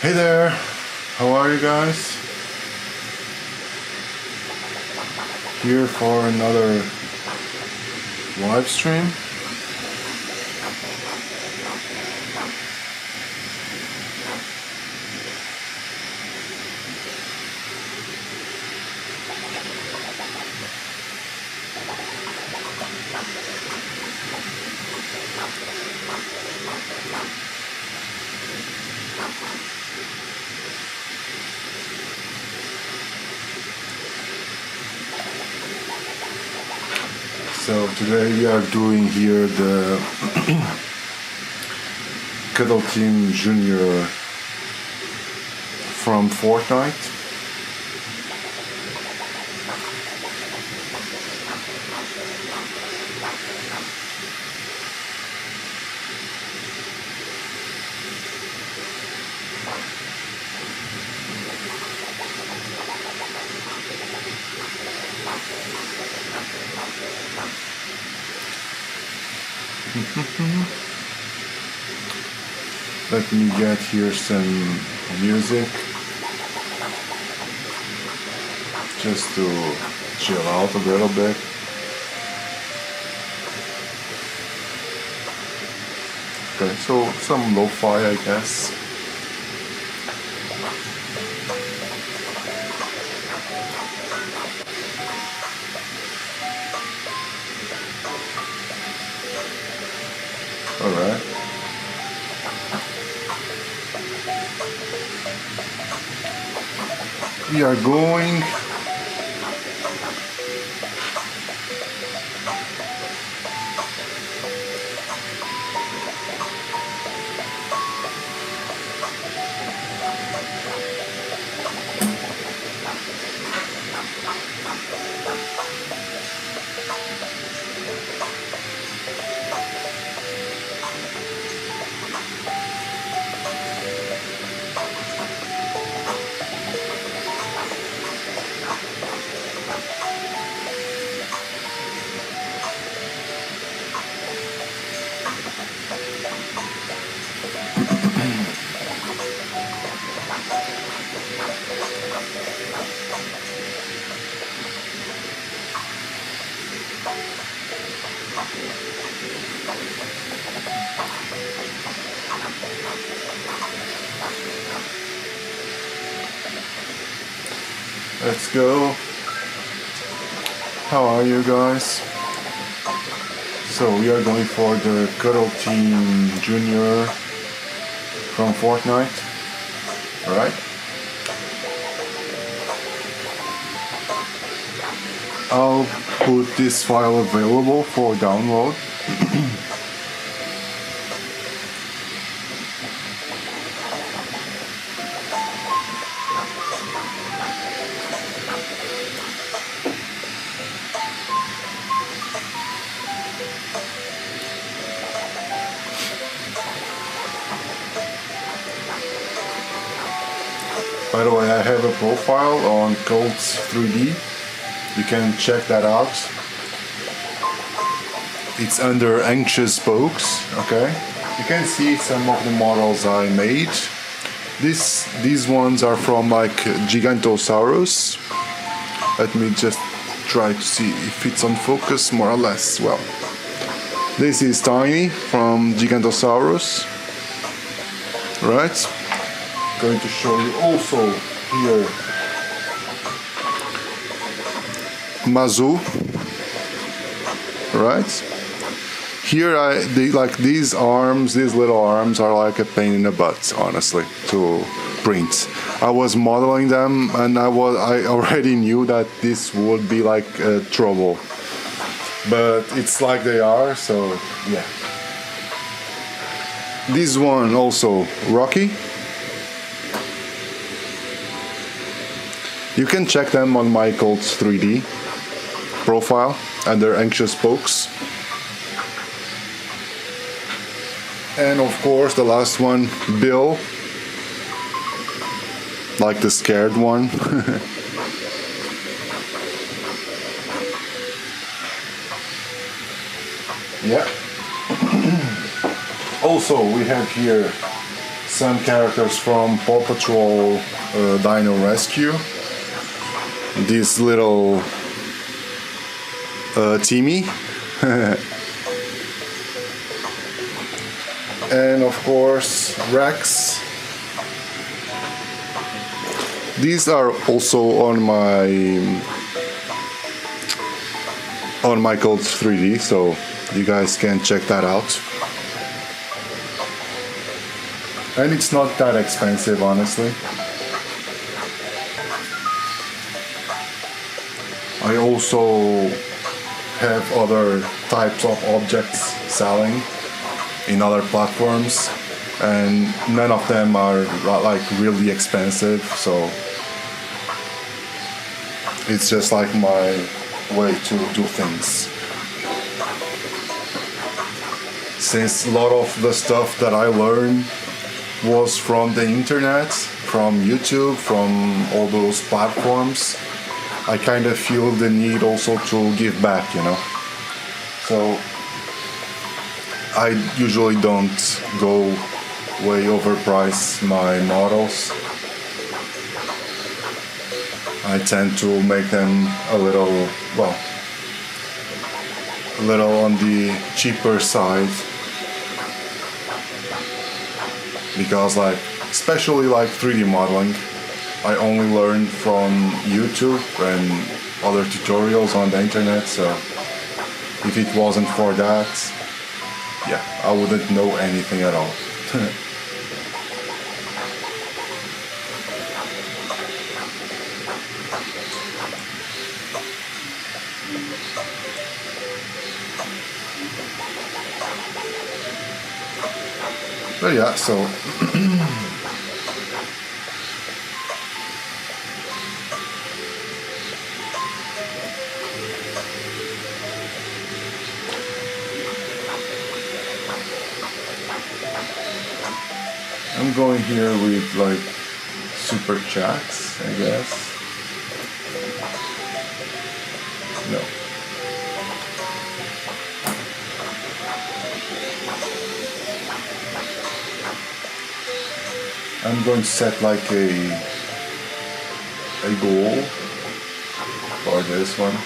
Hey there, how are you guys? Here for another live stream. So today we are doing here the Cuddle Team Junior from Fortnite. Let me get here some music just to chill out a little bit. Okay, so some lo-fi, I guess. All right. We are going. Let's go. How are you guys? So we are going for the Cuddle Team Junior from Fortnite. Alright. I'll put this file available for download. By the way, I have a profile on Cults 3D. You can check that out. It's under Anxious Spokes, okay? You can see some of the models I made. These ones are from like Gigantosaurus. Let me just try to see if it's on focus more or less. Well, this is Tiny from Gigantosaurus, right? Going to show you also here Mazu, right? Here like these arms, these little arms are like a pain in the butt, honestly, to print. I was modeling them and I already knew that this would be like trouble, but it's like they are, so yeah. This one also Rocky. You can check them on my Cults 3D profile under Anxious Spokes. And of course the last one, Bill, like the scared one. Yeah. Also we have here some characters from Paw Patrol Dino Rescue. This little Timmy. And of course Rex. These are also on my Code 3D, so you guys can check that out. And it's not that expensive, honestly. I also have other types of objects selling in other platforms, and none of them are like really expensive, so it's just like my way to do things. Since a lot of the stuff that I learned was from the internet, from YouTube, from all those platforms, I kind of feel the need also to give back, you know. So I usually don't go way overprice my models. I tend to make them a little on the cheaper side, because like especially like 3D modeling, I only learned from YouTube and other tutorials on the internet, so if it wasn't for that, yeah, I wouldn't know anything at all. But yeah, so I'm going here with like super chats, I guess. No. I'm going to set like a goal for this one.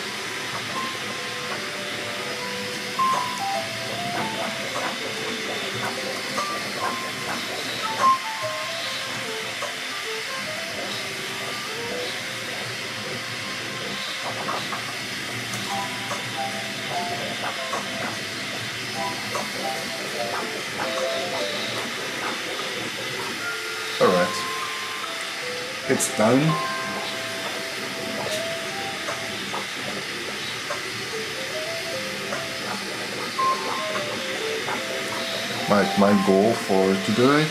Alright, it's done. Like my goal for today.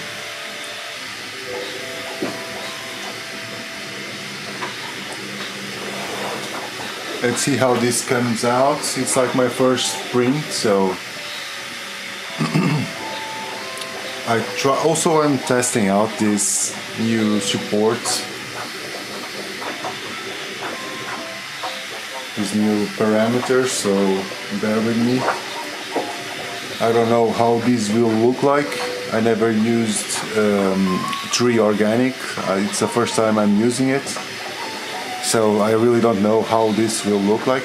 Let's see how this comes out. It's like my first print, so I'm testing out this new support, these new parameters, so bear with me. I don't know how these will look like. I never used 3 Organic. It's the first time I'm using it, so I really don't know how this will look like.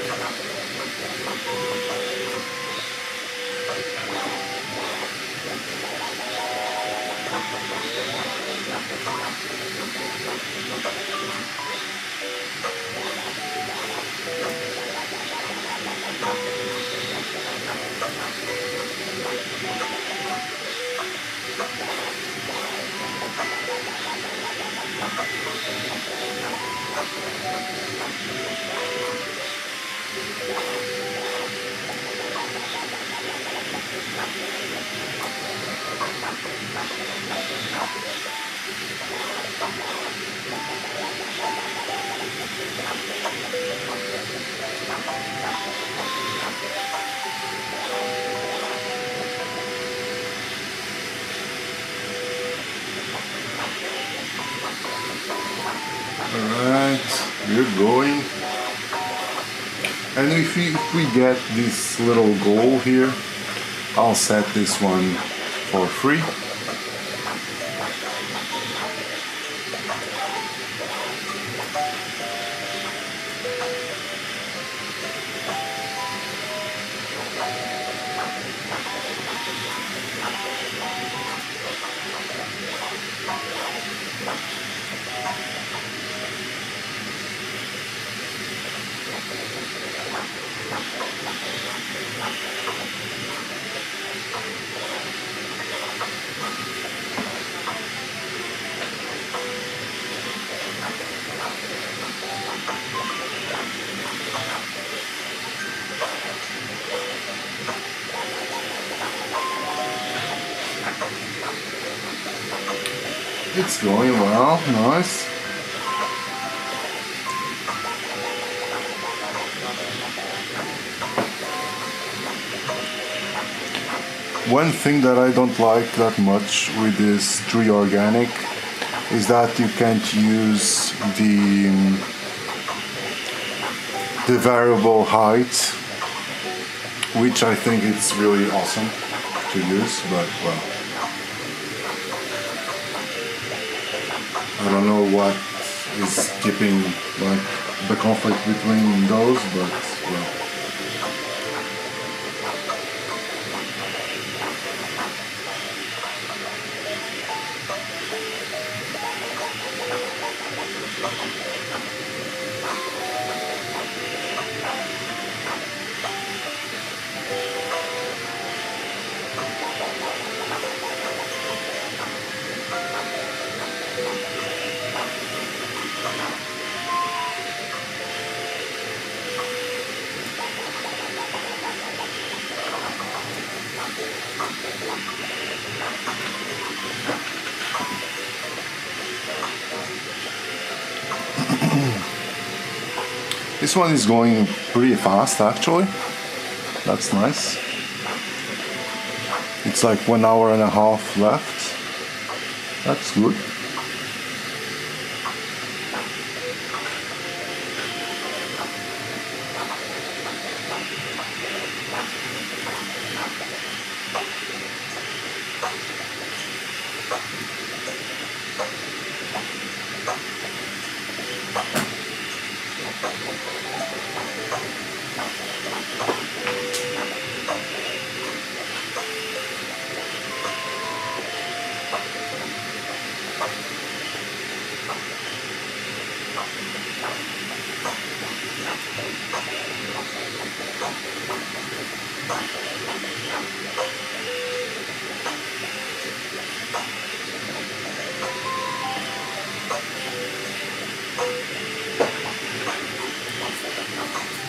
Alright, we're going. And if we get this little goal here, I'll set this one for free. It's going well, nice. One thing that I don't like that much with this 3 organic is that you can't use the variable height, which I think it's really awesome to use, but well, I don't know what is keeping like the conflict between those, but well. This one is going pretty fast actually. That's nice. It's like 1 hour and a half left. That's good.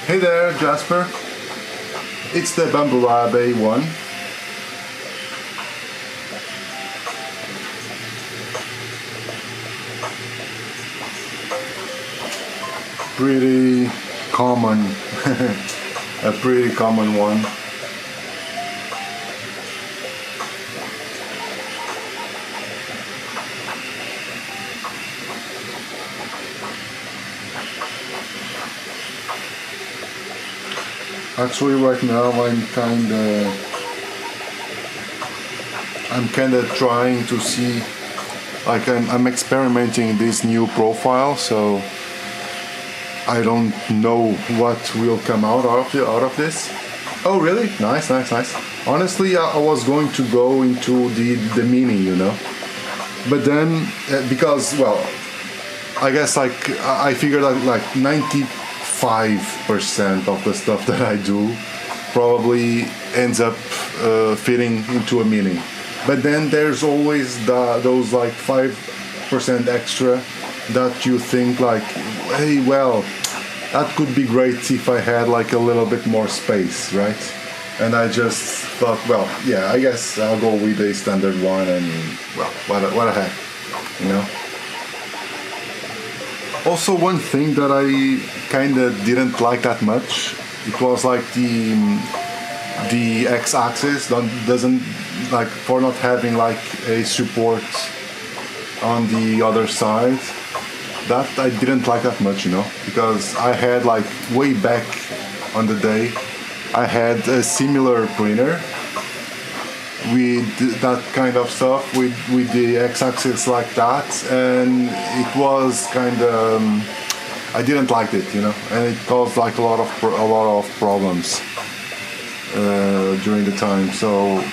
Hey there, Jasper. It's the Bambu one. Pretty common, a pretty common one. Actually, right now I'm kinda trying to see, like I'm experimenting this new profile, so I don't know what will come out of this. Oh, really? Nice. Honestly, I was going to go into the mini, you know, but then because, well, I guess like I figured out like 95% of the stuff that I do probably ends up fitting into a mini. But then there's always those like 5% extra that you think like, hey, well, that could be great if I had like a little bit more space, right? And I just thought, well, yeah, I guess I'll go with a standard one, and well, what the heck, you know? Also, one thing that I kind of didn't like that much, it was like the x-axis doesn't, like, for not having like a support on the other side. That I didn't like that much, you know, because I had like way back on the day, I had a similar printer, with that kind of stuff, with the x-axis like that, and it was kind of I didn't like it, you know, and it caused like a lot of problems during the time. So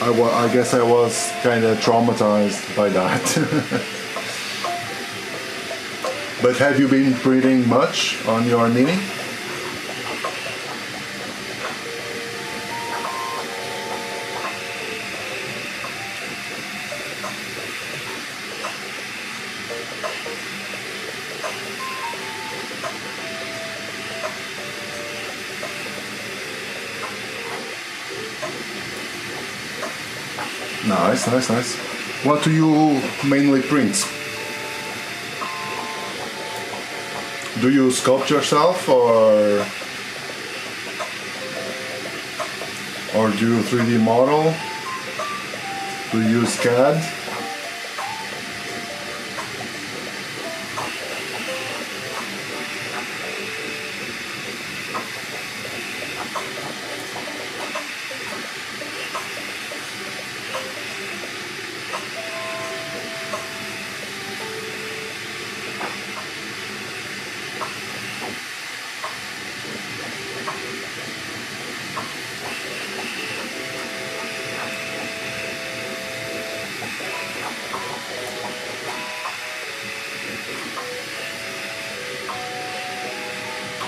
I guess I was kind of traumatized by that. But have you been printing much on your Mini? Nice, nice, nice. What do you mainly print? Do you sculpt yourself or do you 3D model? Do you use CAD?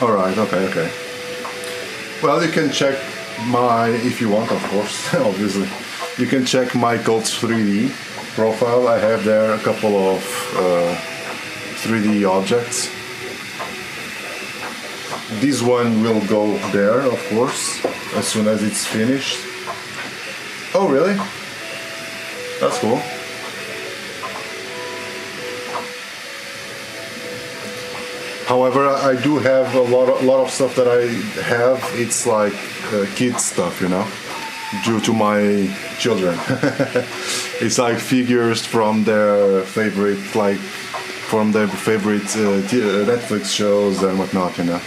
Alright, okay. Well, you can check my, if you want, of course, obviously. You can check my Cult 3D profile. I have there a couple of 3D objects. This one will go there, of course, as soon as it's finished. Oh, really? That's cool. However, I do have a lot of stuff that I have. It's like kids stuff, you know, due to my children. It's like figures from their favorite, Netflix shows and whatnot, you know.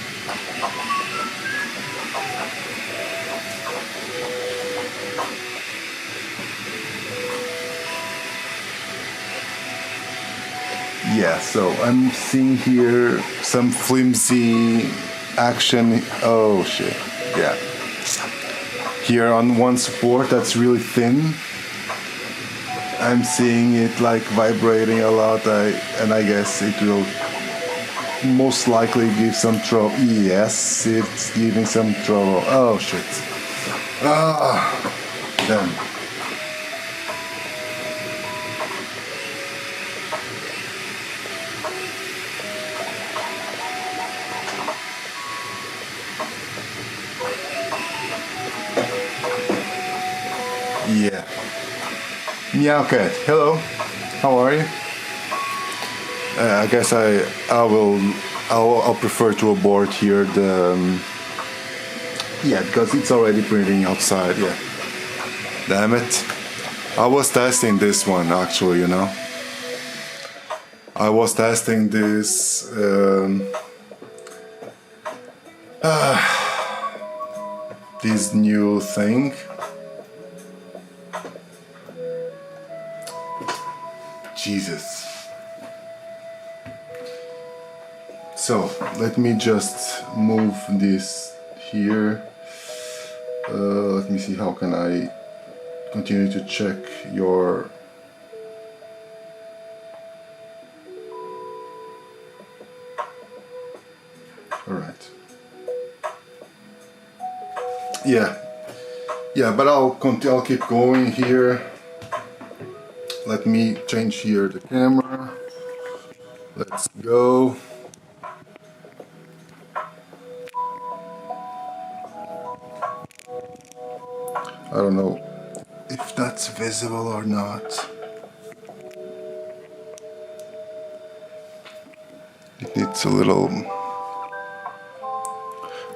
Yeah, so I'm seeing here some flimsy action. Oh shit, yeah. Here on one support that's really thin, I'm seeing it like vibrating a lot, and I guess it will most likely give some trouble. Yes, it's giving some trouble. Oh shit. Ah, damn. Yeah. Meow cat. Hello. How are you? I guess I'll prefer to abort here the yeah, because it's already printing outside. Yeah. Damn it. I was testing this one actually, you know. I was testing this this new thing. Jesus. So let me just move this here. Let me see, how can I continue to check your alright. Yeah, but I'll keep going here. Let me change here the camera. Let's go. I don't know if that's visible or not. It needs a little...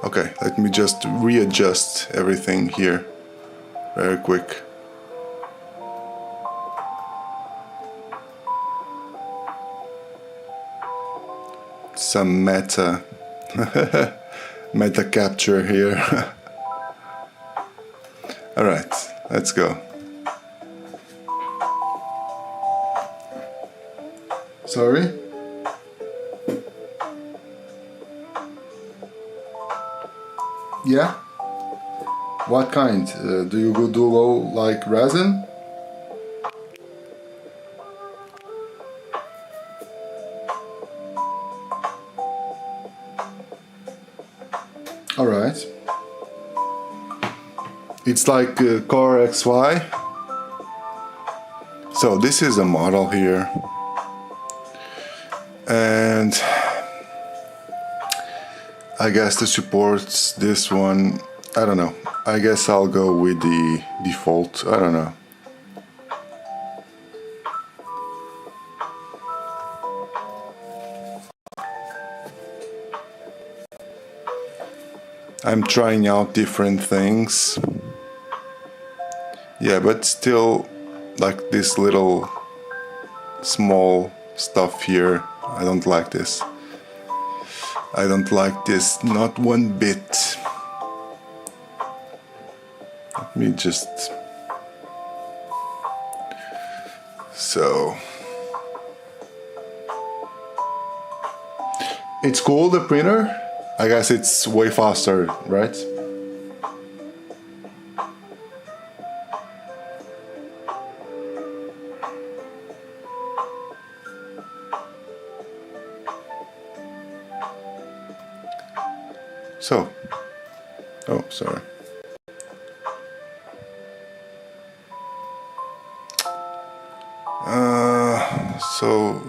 Okay, let me just readjust everything here very quick. Some meta capture here. All right, let's go. Sorry? Yeah? What kind? Do you do like resin? Alright. It's like Core XY. So this is a model here. And I guess to support this one, I don't know. I guess I'll go with the default. I don't know. I'm trying out different things. Yeah, but still, like this little small stuff here, I don't like this. I don't like this, not one bit. Let me just... So... It's cool, the printer. I guess it's way faster, right? So, oh, sorry. So,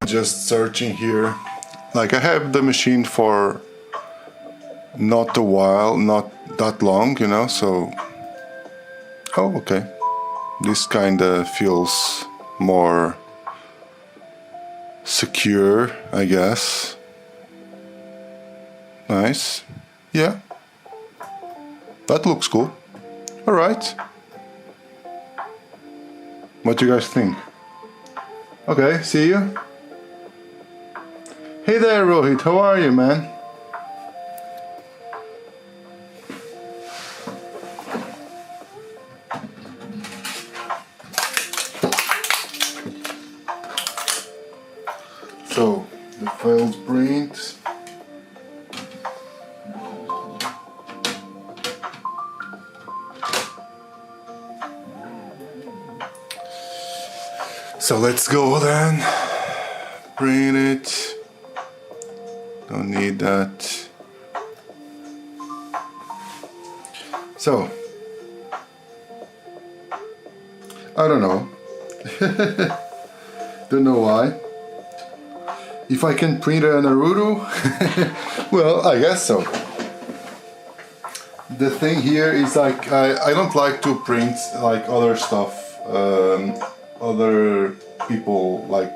just searching here. Like I have the machine for not a while, not that long, you know, so... Oh, okay. This kinda feels more secure, I guess. Nice. Yeah. That looks cool. Alright. What do you guys think? Okay, see you. Hey there, Rohit, how are you, man? So, the failed print. So let's go then. Print it. Don't need that. So, I don't know. Don't know why. If I can print a Naruto, well, I guess so. The thing here is like I don't like to print like other stuff, other people like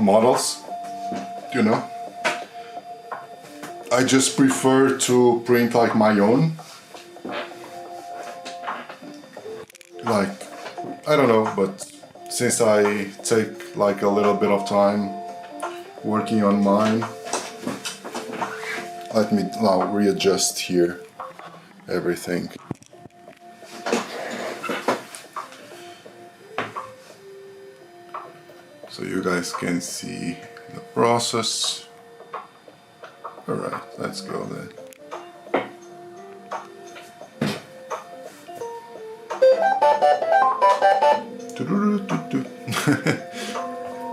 models, you know. I just prefer to print like my own. Like, I don't know, but since I take like a little bit of time working on mine, let me now readjust here everything. So you guys can see the process. Alright, let's go then.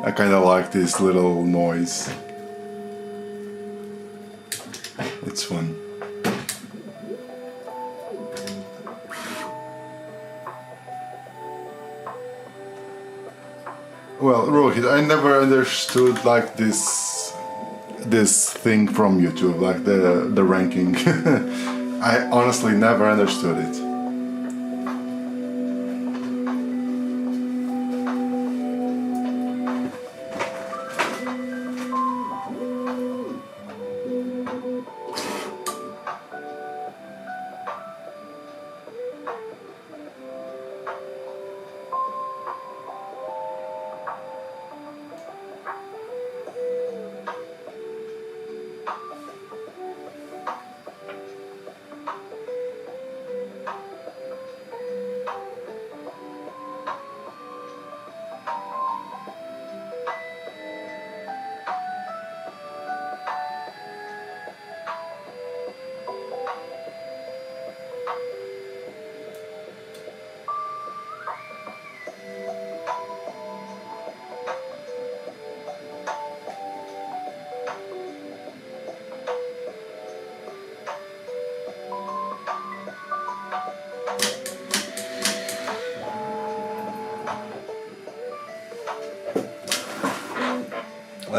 I kinda like this little noise. It's fun. Well, Rohit, I never understood like this thing from YouTube, like the ranking. I honestly never understood it.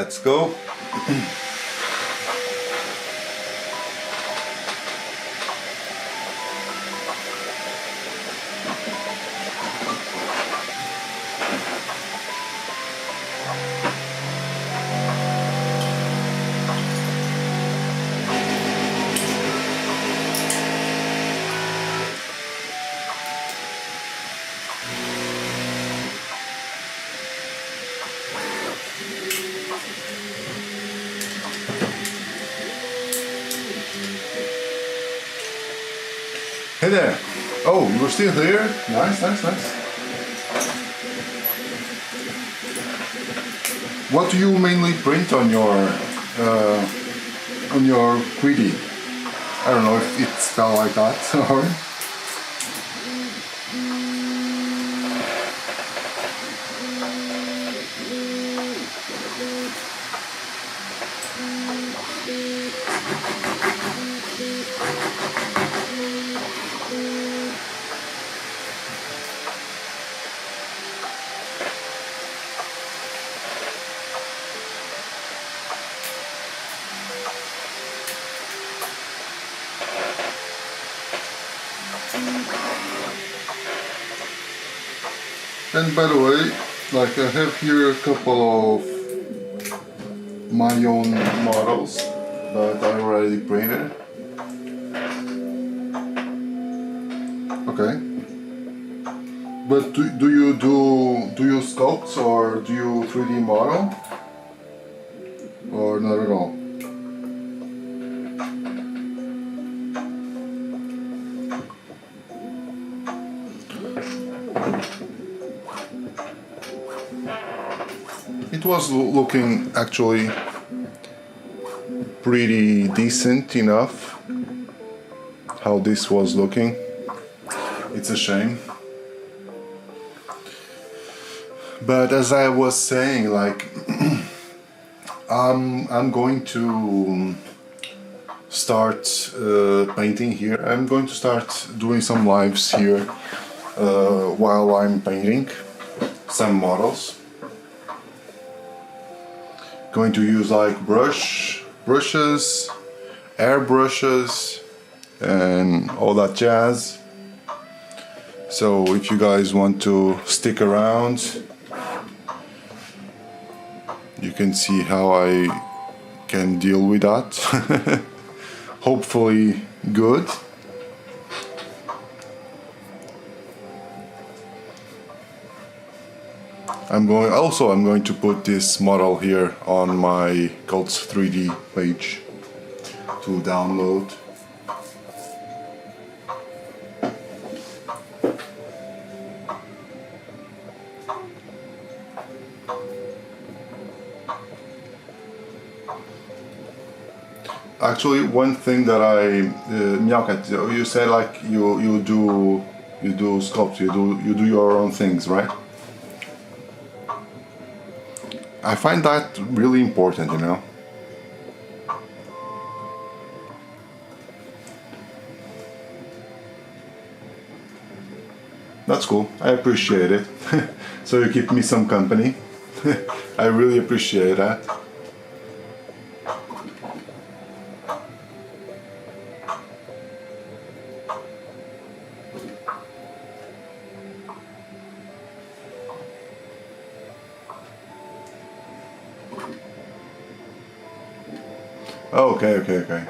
Let's go. Hey there. Oh, you're still here? Nice, nice, nice. What do you mainly print on your 3D? I don't know if it's spelled like that or. And by the way, like I have here a couple of my own models that I already printed. Okay. But do you sculpt or do you 3D model? Or not at all? It was looking actually pretty decent enough how this was looking. It's a shame. But as I was saying, like I'm going to start painting here. I'm going to start doing some lives here while I'm painting some models. Going to use like brushes, air brushes, and all that jazz. So if you guys want to stick around, you can see how I can deal with that. Hopefully good. I'm going to put this model here on my Cults 3D page to download. Actually, one thing that Meowcat, you said like you do sculpt, you do your own things, right? I find that really important, you know. That's cool. I appreciate it. So you keep me some company. I really appreciate that. Oh, okay.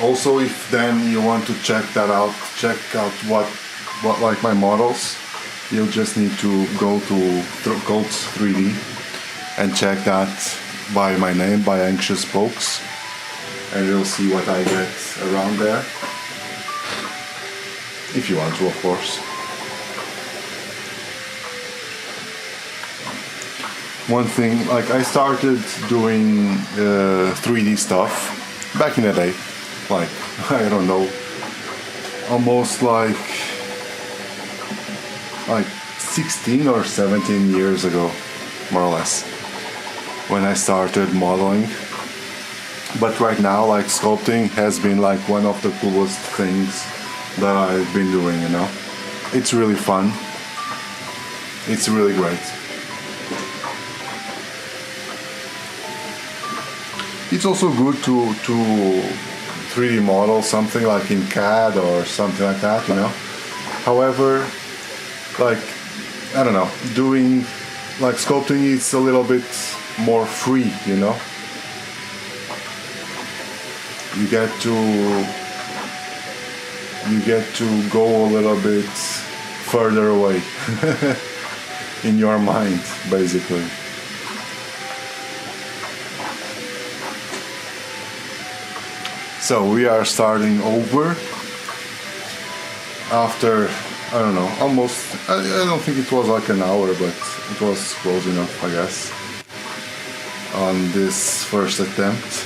Also, if then you want to check out what like my models, you'll just need to go to Cults 3D and check that by my name, by Anxious Spokes, and you'll see what I get around there. If you want to, of course. One thing, like I started doing 3D stuff back in the day, like, I don't know, almost like 16 or 17 years ago, more or less, when I started modeling. But right now, like sculpting has been like one of the coolest things that I've been doing, you know. It's really fun. It's really great. It's also good to 3D model something like in CAD or something like that, you know. However, like, I don't know, doing like sculpting is a little bit more free, you know. You get to go a little bit further away in your mind, basically. So we are starting over after, I don't know, almost, I don't think it was like an hour, but it was close enough, I guess, on this first attempt.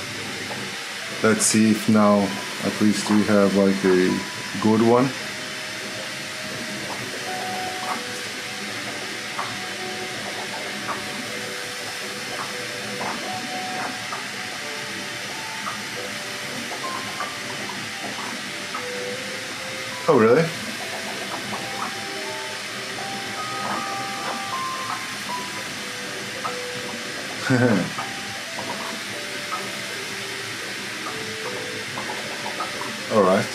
Let's see if now at least we have like a good one. Oh, really? All right.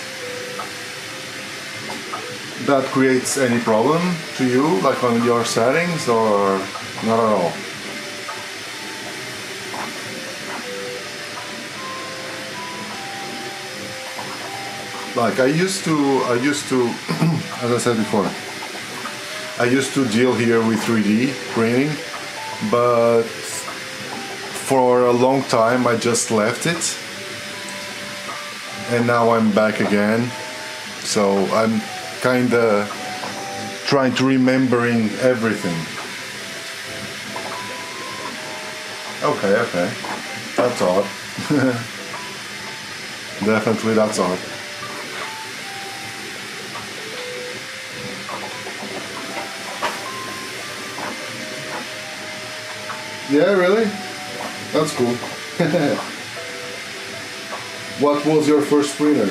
That creates any problem to you, like on your settings, or not at all? Like I used to, as I said before, I used to deal here with 3D printing, but for a long time I just left it. And now I'm back again, so I'm kinda trying to remembering everything. Okay, that's odd. Definitely that's odd. Yeah, really? That's cool. What was your first printer?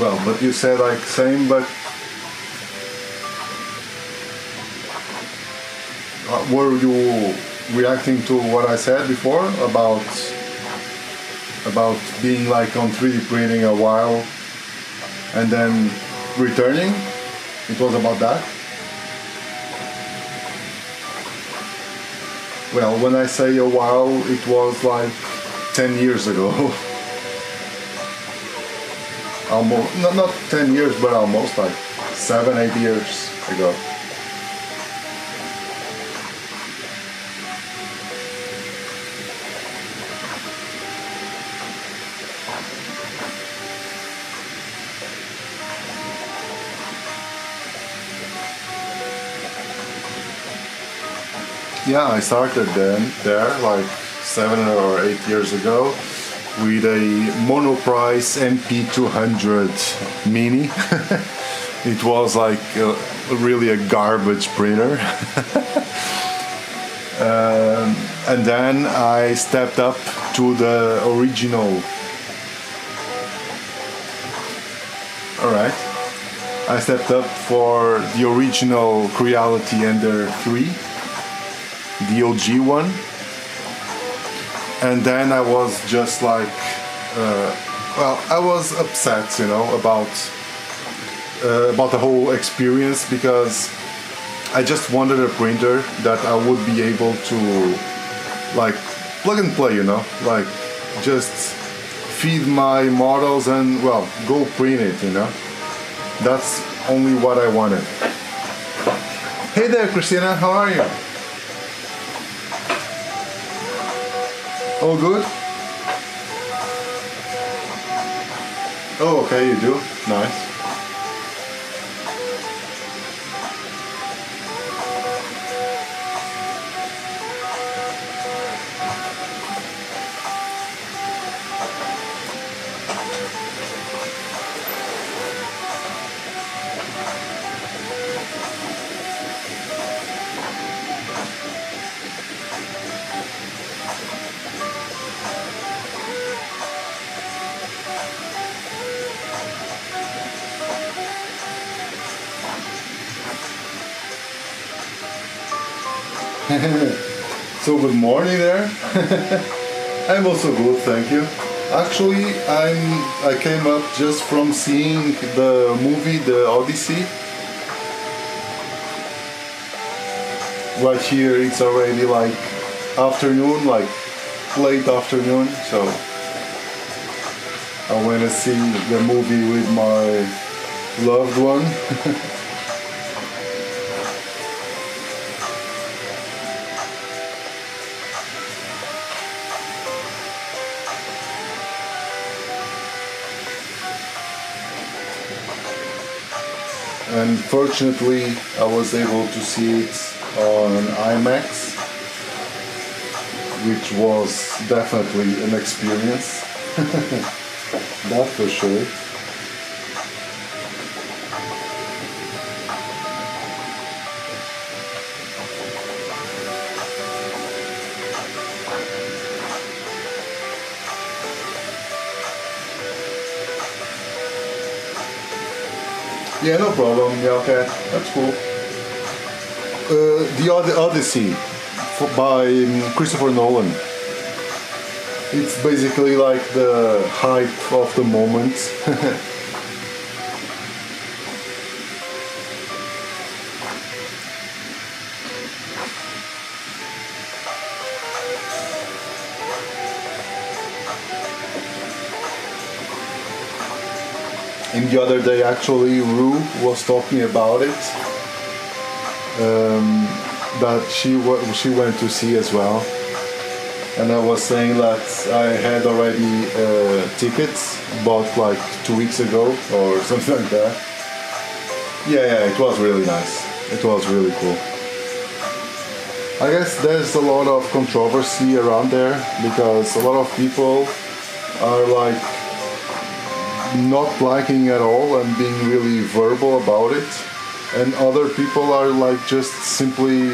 Oh, but you said like same, but were you reacting to what I said before about being like on 3D printing a while and then returning? It was about that? Well, when I say a while, it was like 10 years ago. Almost, not 10 years, but almost like 7-8 years ago. Yeah, I started there like 7 or 8 years ago with a monoprice MP200 Mini. It was like really a garbage printer. And then I stepped up to the original. Alright. I stepped up for the original Creality Ender 3, the OG one. And then I was just like, I was upset, you know, about the whole experience, because I just wanted a printer that I would be able to like plug and play, you know, like just feed my models and go print it, you know. That's only what I wanted. Hey there, Christina. How are you? All good? Oh, okay, you do. Nice. So good morning there. I'm also good, thank you. Actually, I came up just from seeing the movie The Odyssey. Right here it's already like afternoon, like late afternoon, so I went to see the movie with my loved one. And fortunately I was able to see it on IMAX, which was definitely an experience. That for sure. Yeah, no problem. Yeah, okay, that's cool. The Odyssey by Christopher Nolan. It's basically like the hype of the moment. And the other day, actually, Rue was talking about it. That she went to see as well. And I was saying that I had already tickets bought like 2 weeks ago or something like that. Yeah, it was really nice. It was really cool. I guess there's a lot of controversy around there because a lot of people are like not liking at all and being really verbal about it, and other people are like just simply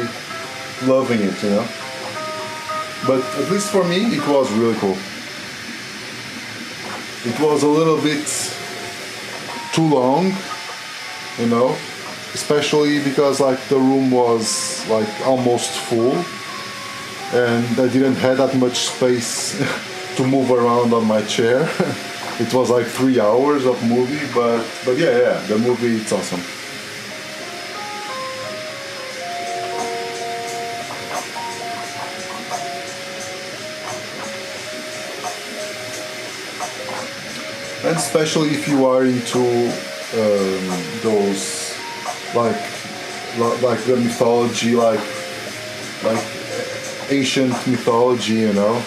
loving it, you know. But at least for me, it was really cool. It was a little bit too long, you know, especially because like the room was like almost full, and I didn't have that much space to move around on my chair. It was like 3 hours of movie, but yeah, the movie, it's awesome. And especially if you are into those like the mythology, like ancient mythology, you know.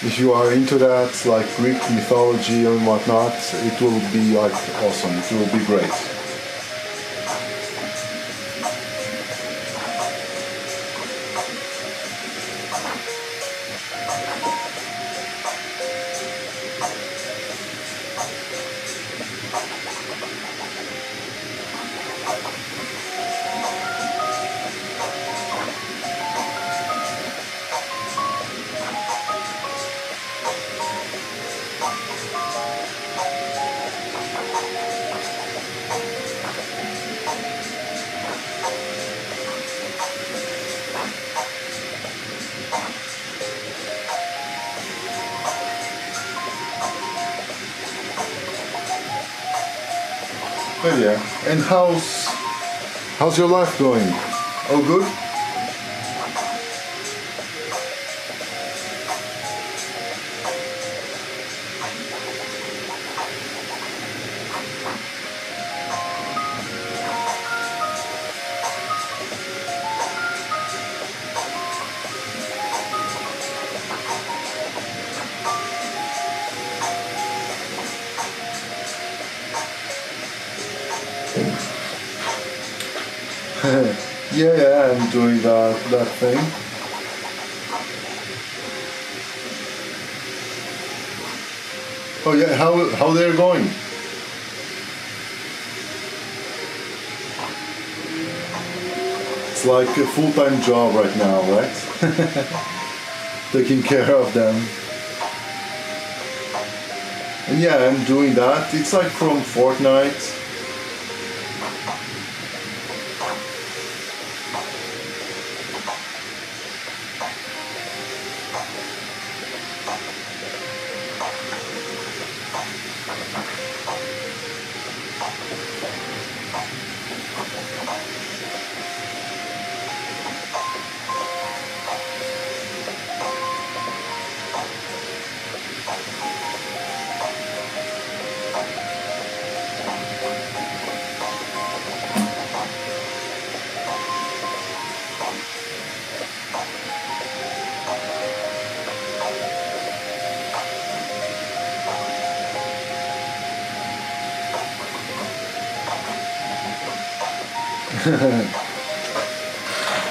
If you are into that, like Greek mythology and whatnot, it will be like awesome. It will be great. But yeah, and how's your life going? All good? Yeah, I'm doing that thing. Oh yeah, how they're going? It's like a full-time job right now, right? Taking care of them. And yeah, I'm doing that. It's like from Fortnite.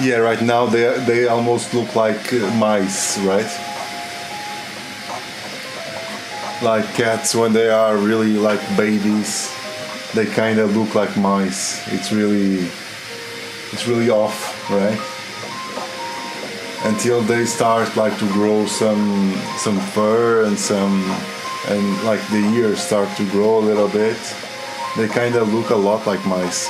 Yeah, right now they almost look like mice, right? Like cats when they are really like babies, they kind of look like mice. It's really off, right? Until they start like to grow some fur and like the ears start to grow a little bit. They kind of look a lot like mice.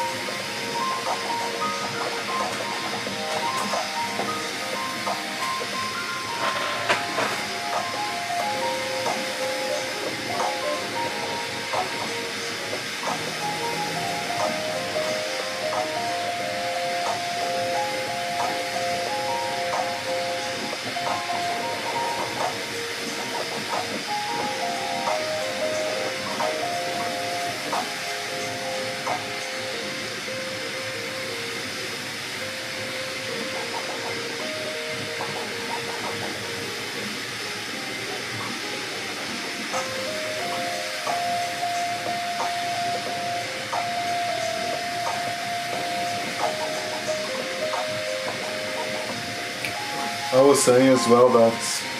I was saying as well that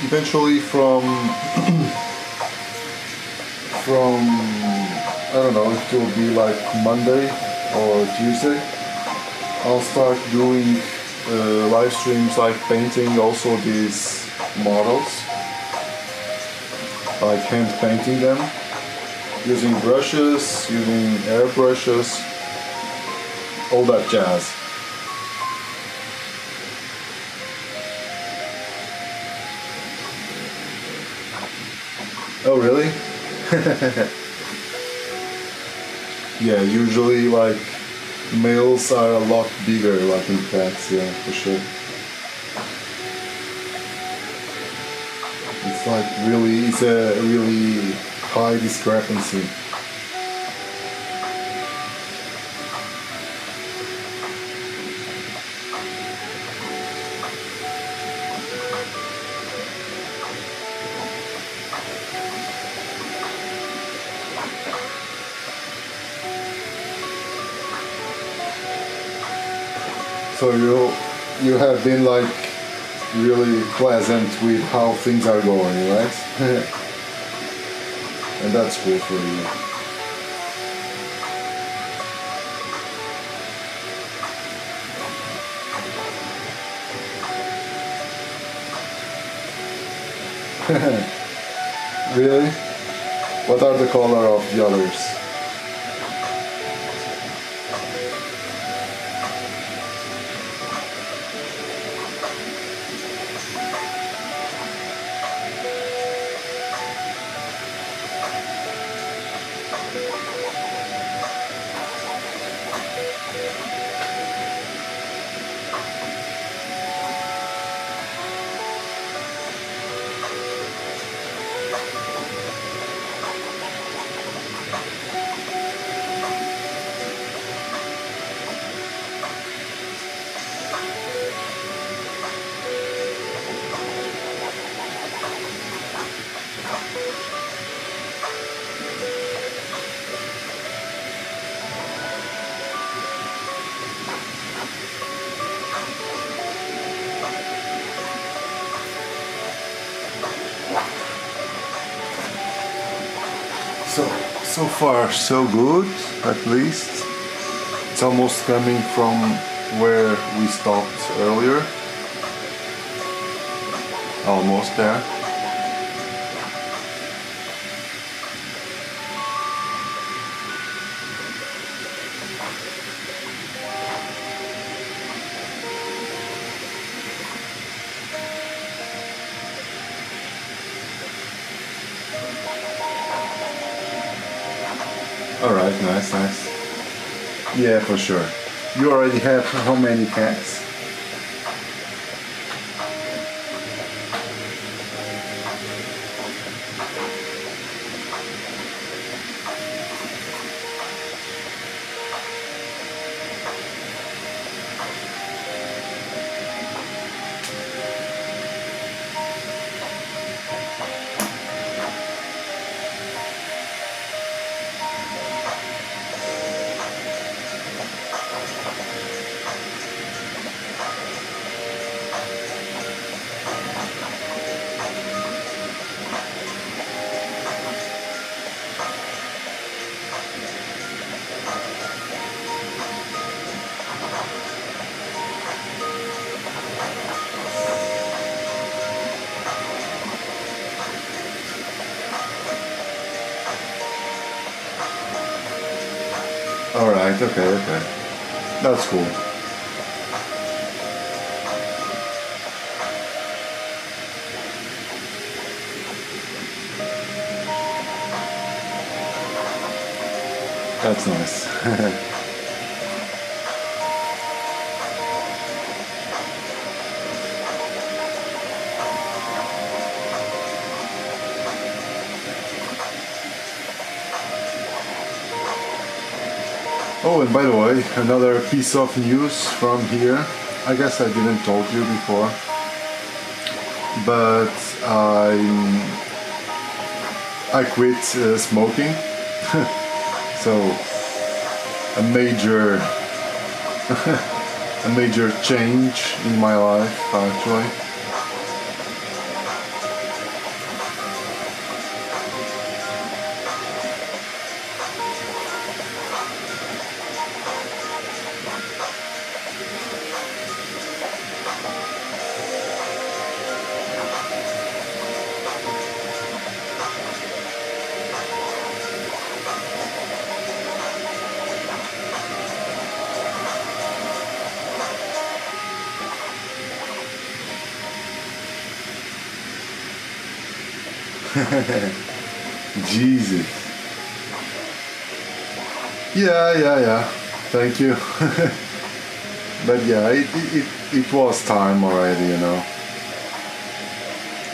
eventually from I don't know if it will be like Monday or Tuesday, I'll start doing live streams like painting also these models, like hand painting them, using brushes, using airbrushes, all that jazz. Oh really? Yeah, usually like males are a lot bigger like in cats, yeah, for sure. It's a really high discrepancy. So you have been like really pleasant with how things are going, right? And that's cool for you. Really? What are the color of the others? So far, so good, at least. It's almost coming from where we stopped earlier. Almost there. Alright, nice, nice. Yeah, for sure. You already have how many cats? Alright, okay. That's cool. That's nice. Oh, and by the way, another piece of news from here. I guess I didn't told you before, but I quit smoking. So a major a major change in my life, actually. Jesus. Yeah. Thank you. But yeah, it was time already, you know.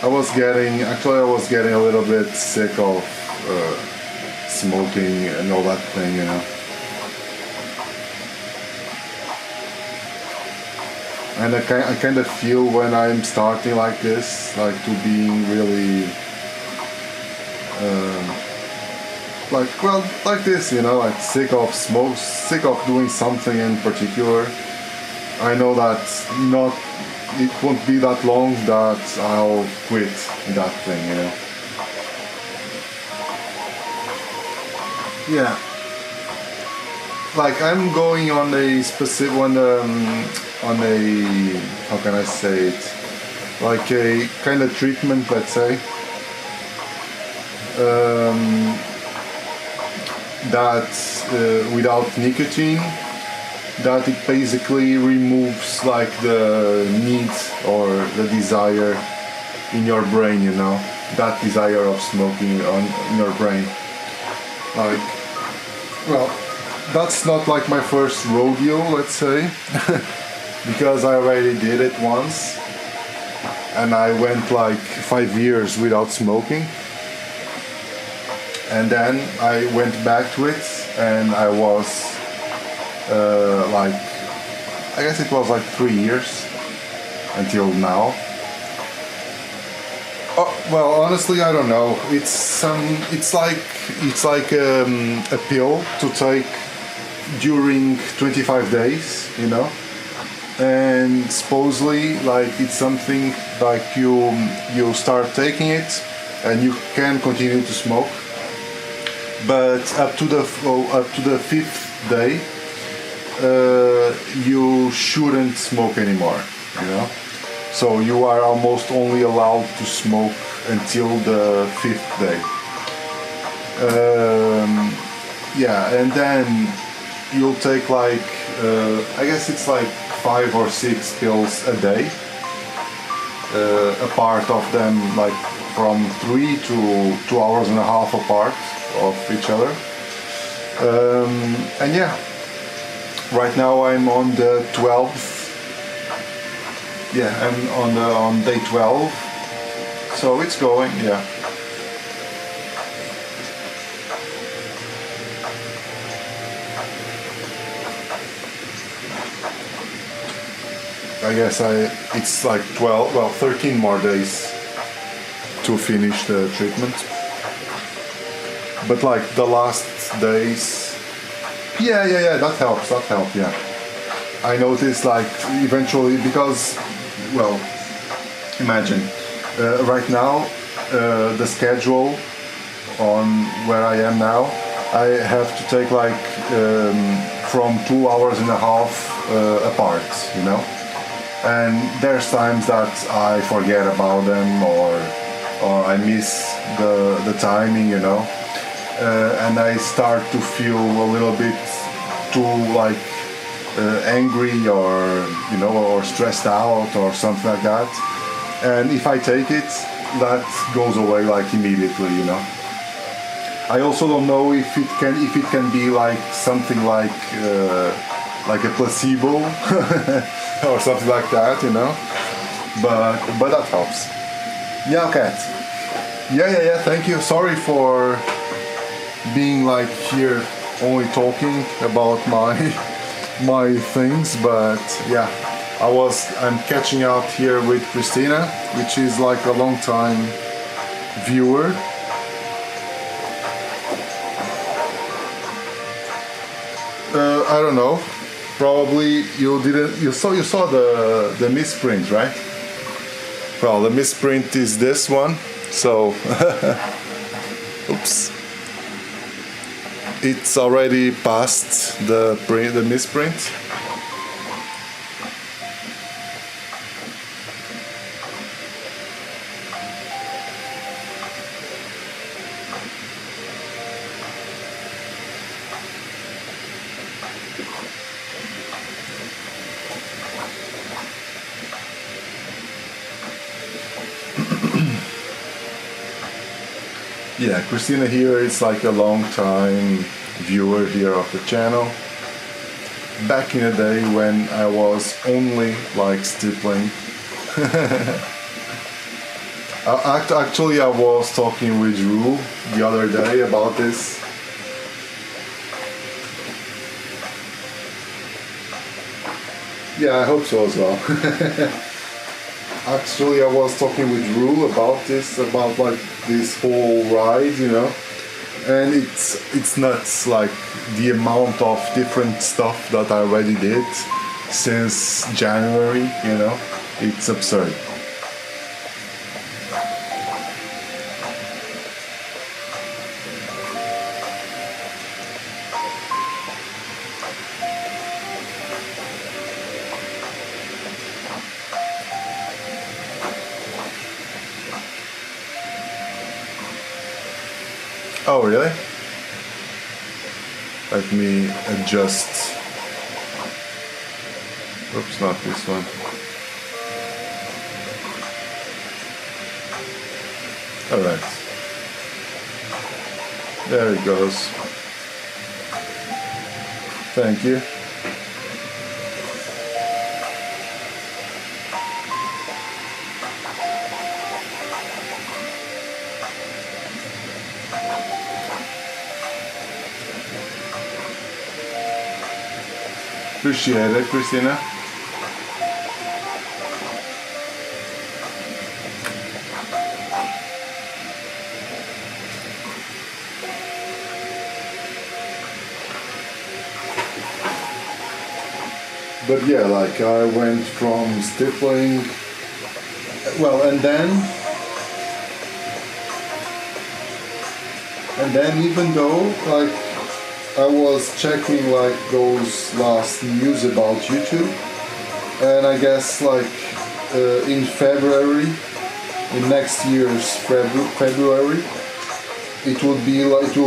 I was getting a little bit sick of smoking and all that thing, you know. And I kind of feel when I'm starting like this, like to being really like this, you know, like sick of smoke, sick of doing something in particular. I know that it won't be that long that I'll quit that thing, you know. Yeah. Like I'm going on a specific on a, how can I say it, like a kind of treatment, let's say. That without nicotine, that it basically removes like the need or the desire in your brain, you know, that desire of smoking in your brain. Like, well, that's not like my first rodeo, let's say, because I already did it once, and I went like 5 years without smoking. And then I went back to it, and I was like, I guess it was like 3 years until now. Oh, well, honestly, I don't know. It's like a pill to take during 25 days, you know. And supposedly, like, it's something like you start taking it, and you can continue to smoke. but up to the fifth day, you shouldn't smoke anymore. You know, so you are almost only allowed to smoke until the fifth day. Yeah, and then you'll take like I guess it's like 5 or 6 pills a day. A part of them like from 3 to 2 hours and a half apart of each other. And yeah, right now I'm on the 12th. Yeah, I'm on day 12. So it's going, yeah. I guess it's like 13 more days to finish the treatment. But like the last days, yeah, that helps, yeah. I noticed like eventually because, well, imagine, right now, the schedule on where I am now, I have to take like from 2 hours and a half apart, you know? And there's times that I forget about them or I miss the timing, you know, and I start to feel a little bit too like angry or you know or stressed out or something like that. And if I take it, that goes away like immediately, you know. I also don't know if it can be like something like a placebo or something like that, you know. But that helps. Yeah, cat. Yeah. Thank you. Sorry for being like here, only talking about my things, but yeah, I'm catching up here with Christina, which is like a long time viewer. I don't know. Probably you didn't. You saw the misprint, right? Well, the misprint is this one. So, oops. It's already past the misprint. Yeah, Christina here is like a long time viewer here of the channel. Back in the day when I was only like stippling. Actually, I was talking with Drew the other day about this. Yeah, I hope so as well. Actually, I was talking with Drew about like this whole ride, you know, and it's nuts, like the amount of different stuff that I already did since January, you know, it's absurd. Oh, really? Let me adjust. Oops, not this one. Alright. There it goes. Thank you. Appreciate it, Christina. But yeah, like I went from stippling, well, and then And then even though like I was checking like those last news about YouTube, and I guess like in February, in next year's February, it will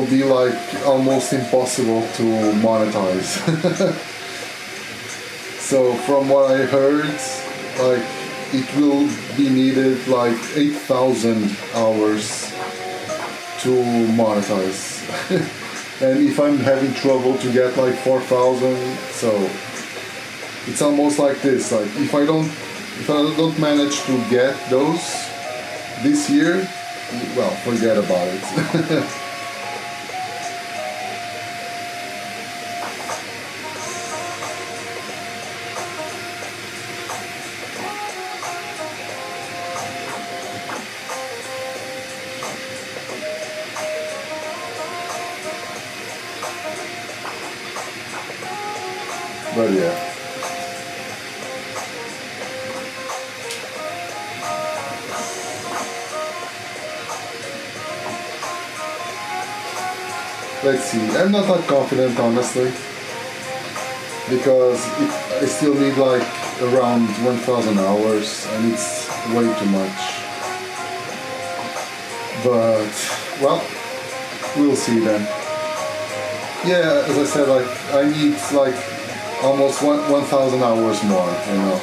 be like almost impossible to monetize. So from what I heard, like it will be needed like 8,000 hours to monetize. And if I'm having trouble to get like 4,000, so it's almost like this. Like if I don't manage to get those this year, well, forget about it. But yeah. Let's see. I'm not that confident, honestly, because I still need like around 1,000 hours, and it's way too much. But well, we'll see then. Yeah, as I said, like I need like almost 1,000 hours more, you know.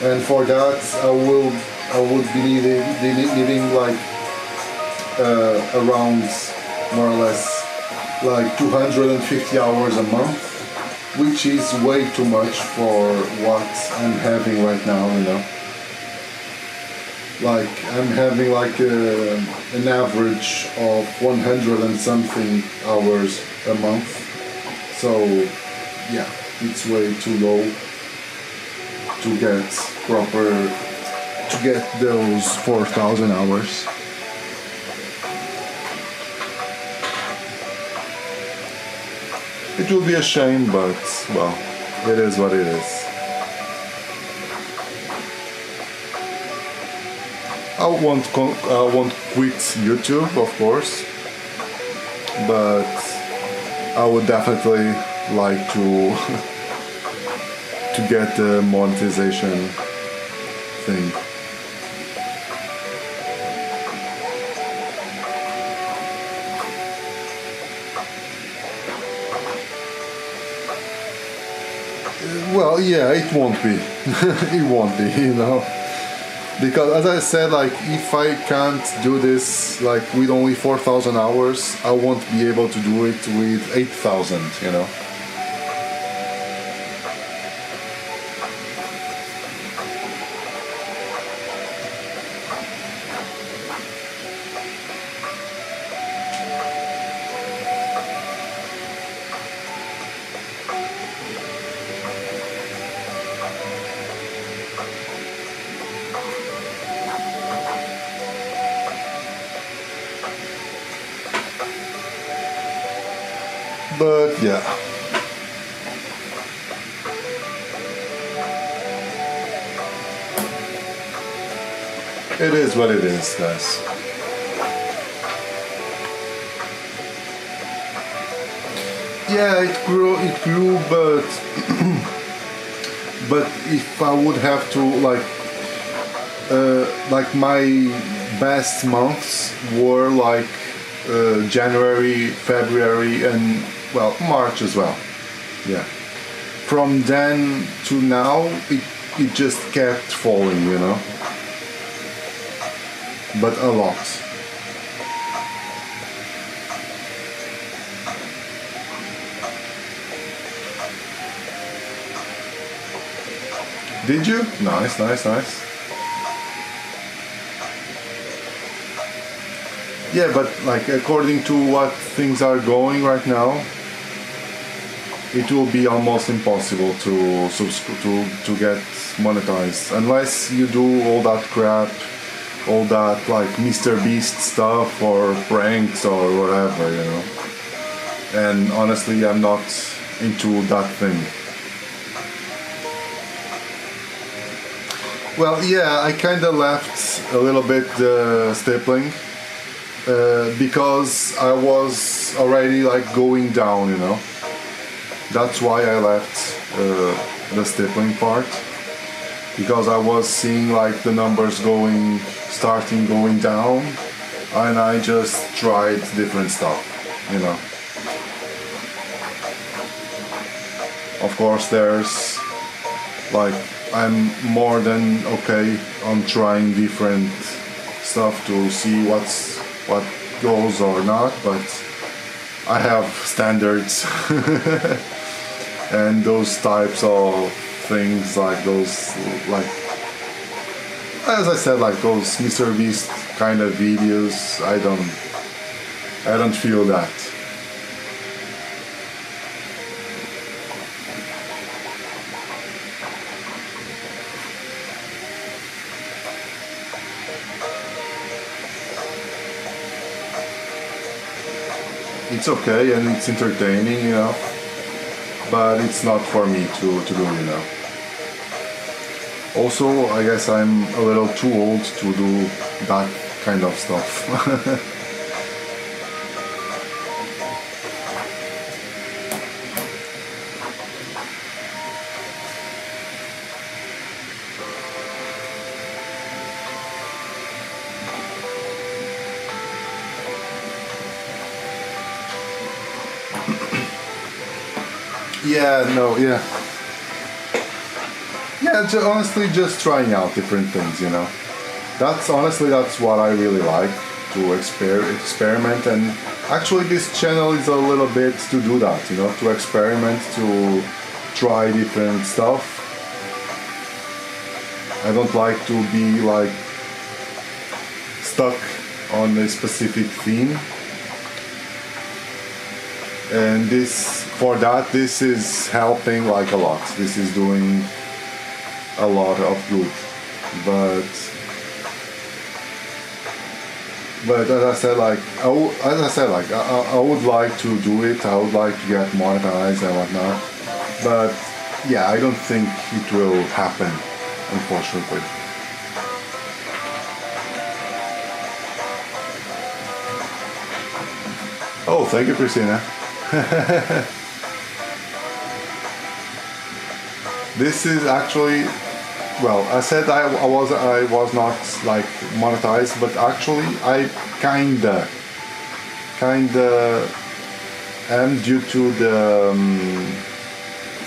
And for that, I would be needing like around more or less like 250 hours a month, which is way too much for what I'm having right now, you know. Like I'm having like an average of 100 and something hours a month, so yeah, it's way too low to get those 4,000 hours. It will be a shame, but well, it is what it is. I won't quit YouTube, of course, but I would definitely like to to get the monetization thing. Well, yeah, it won't be. It won't be, you know. Because as I said, like if I can't do this like with only 4,000 hours, I won't be able to do it with 8,000, you know. But yeah. It is what it is, guys. Yeah, it grew, but but if I would have to like my best months were like January, February, and well, March as well. Yeah. From then to now, it just kept falling, you know. But a lot. Did you? Nice, nice, nice. Yeah, but like according to what things are going right now, it will be almost impossible to get monetized unless you do all that crap, all that like Mr. Beast stuff or pranks or whatever, you know. And honestly, I'm not into that thing. Well, yeah, I kind of left a little bit the stapling because I was already like going down, you know. That's why I left the stippling part, because I was seeing like the numbers starting going down, and I just tried different stuff, you know. Of course, there's like, I'm more than okay on trying different stuff to see what goes or not, but I have standards and those types of things, like those, like, as I said, like those Mr. Beast kind of videos, I don't feel that. It's okay and it's entertaining, you know, but it's not for me to do, you know. Also, I guess I'm a little too old to do that kind of stuff. Yeah. Honestly, just trying out different things, you know. That's what I really like, to experiment, and actually this channel is a little bit to do that, you know, to experiment, to try different stuff. I don't like to be like stuck on a specific theme. And this is helping like a lot. This is doing a lot of good. But as I said, like I would like to do it. I would like to get monetized and whatnot. But yeah, I don't think it will happen, unfortunately. Oh, thank you, Christina. This is actually, well, I said I was not like monetized, but actually I kinda am, due to the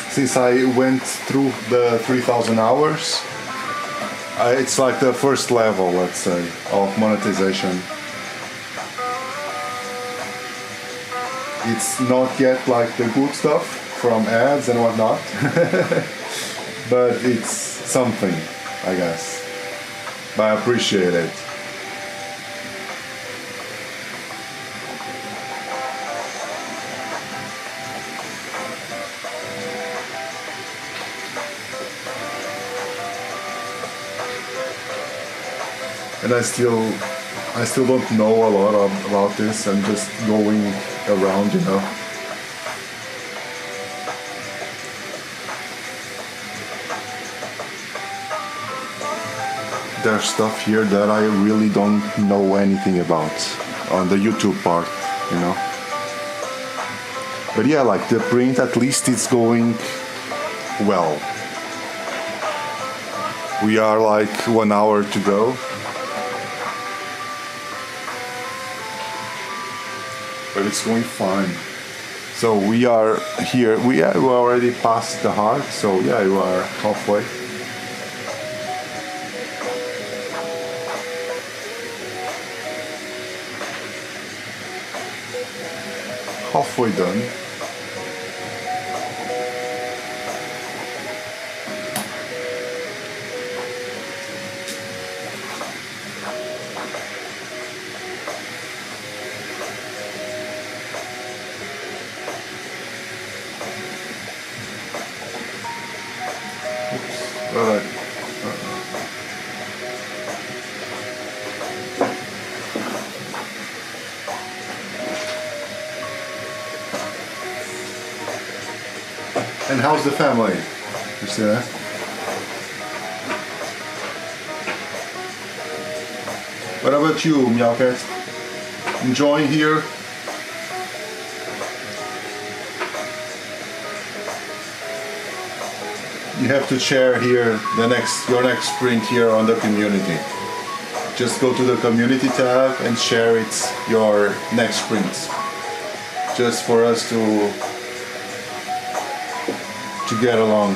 since I went through the 3,000 hours. It's like the first level, let's say, of monetization. It's not yet like the good stuff from ads and whatnot, but it's something, I guess. But I appreciate it. And I still don't know a lot about this. I'm just going around, you know. There's stuff here that I really don't know anything about on the YouTube part, you know. But yeah, like the print, at least it's going well. We are like 1 hour to go. But it's going fine. So we are here. We already passed the heart. So yeah, you are halfway. Halfway done. Alright. And how's the family? You see that? What about you, Meowcat? enjoying here. You have to share here your next sprint here on the community. Just go to the community tab and share your next sprint. Just for us to get along.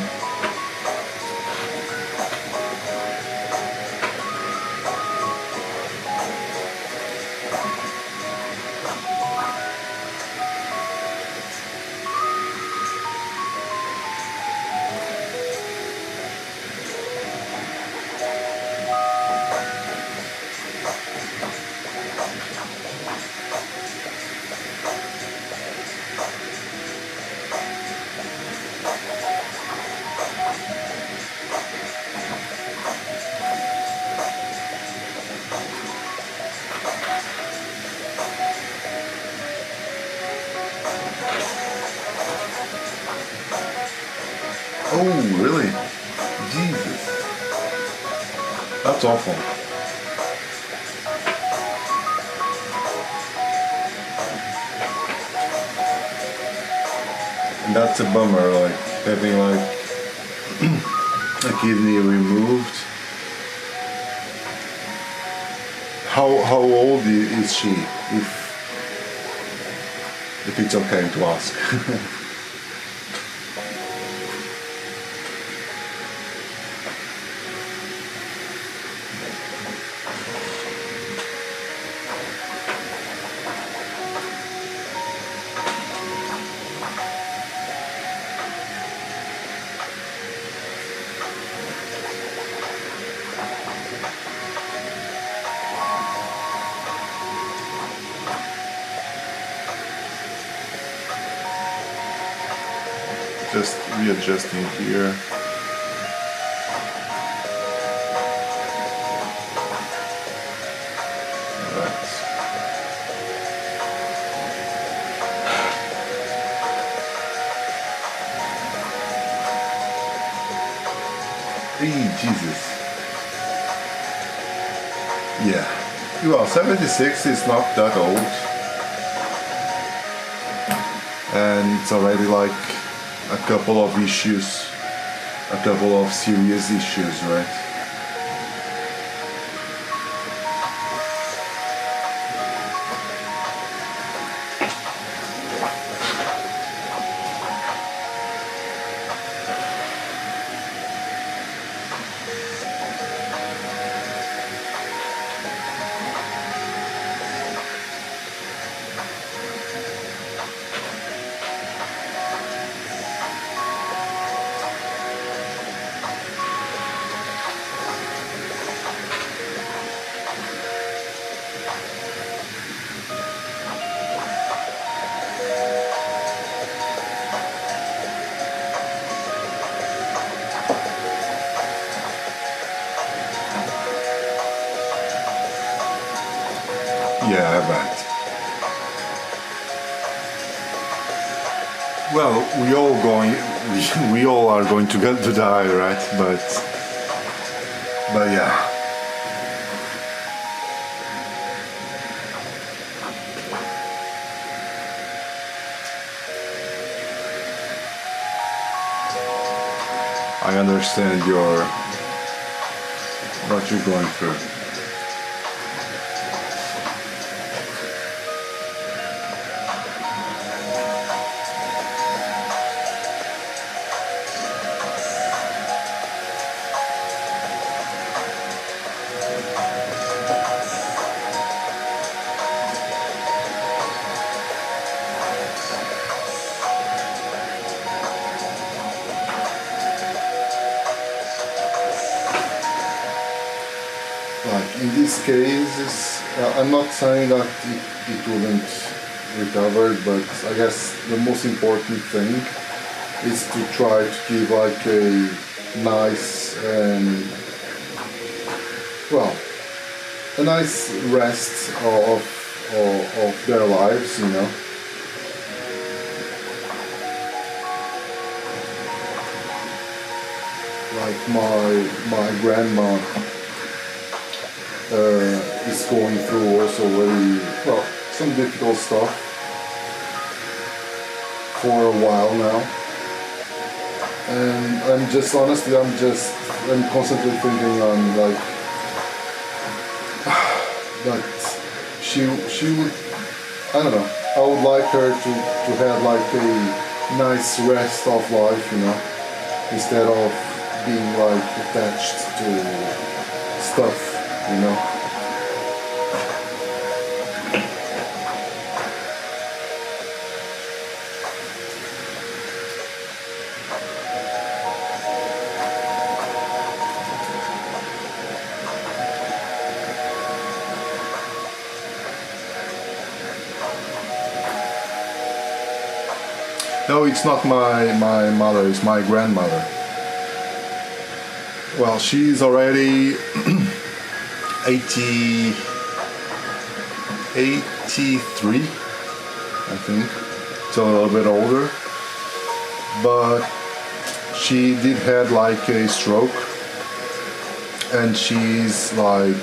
Oh, really? Jesus. That's awful. And that's a bummer, like having like a kidney removed. How old is she, if it's okay to ask? Just readjusting here. Alright. Hey, Jesus. Yeah. Well, 76 is not that old. And it's already like a couple of issues, a couple of serious issues, right? Yeah, I bet. Well, we all are going to get to die, right? But yeah. I understand what you're going through. Like in these cases, I'm not saying that it wouldn't recover, but I guess the most important thing is to try to give like a nice a nice rest of their lives, you know. Like my grandma is going through also very some difficult stuff for a while now. And I'm just honestly, I'm constantly thinking on like that she would, I don't know, I would like her to have like a nice rest of life, you know, instead of being like attached to stuff, you know. No, it's not my mother, it's my grandmother. Well, she's already 80, 83, I think. So a little bit older. But she did had like a stroke. And she's like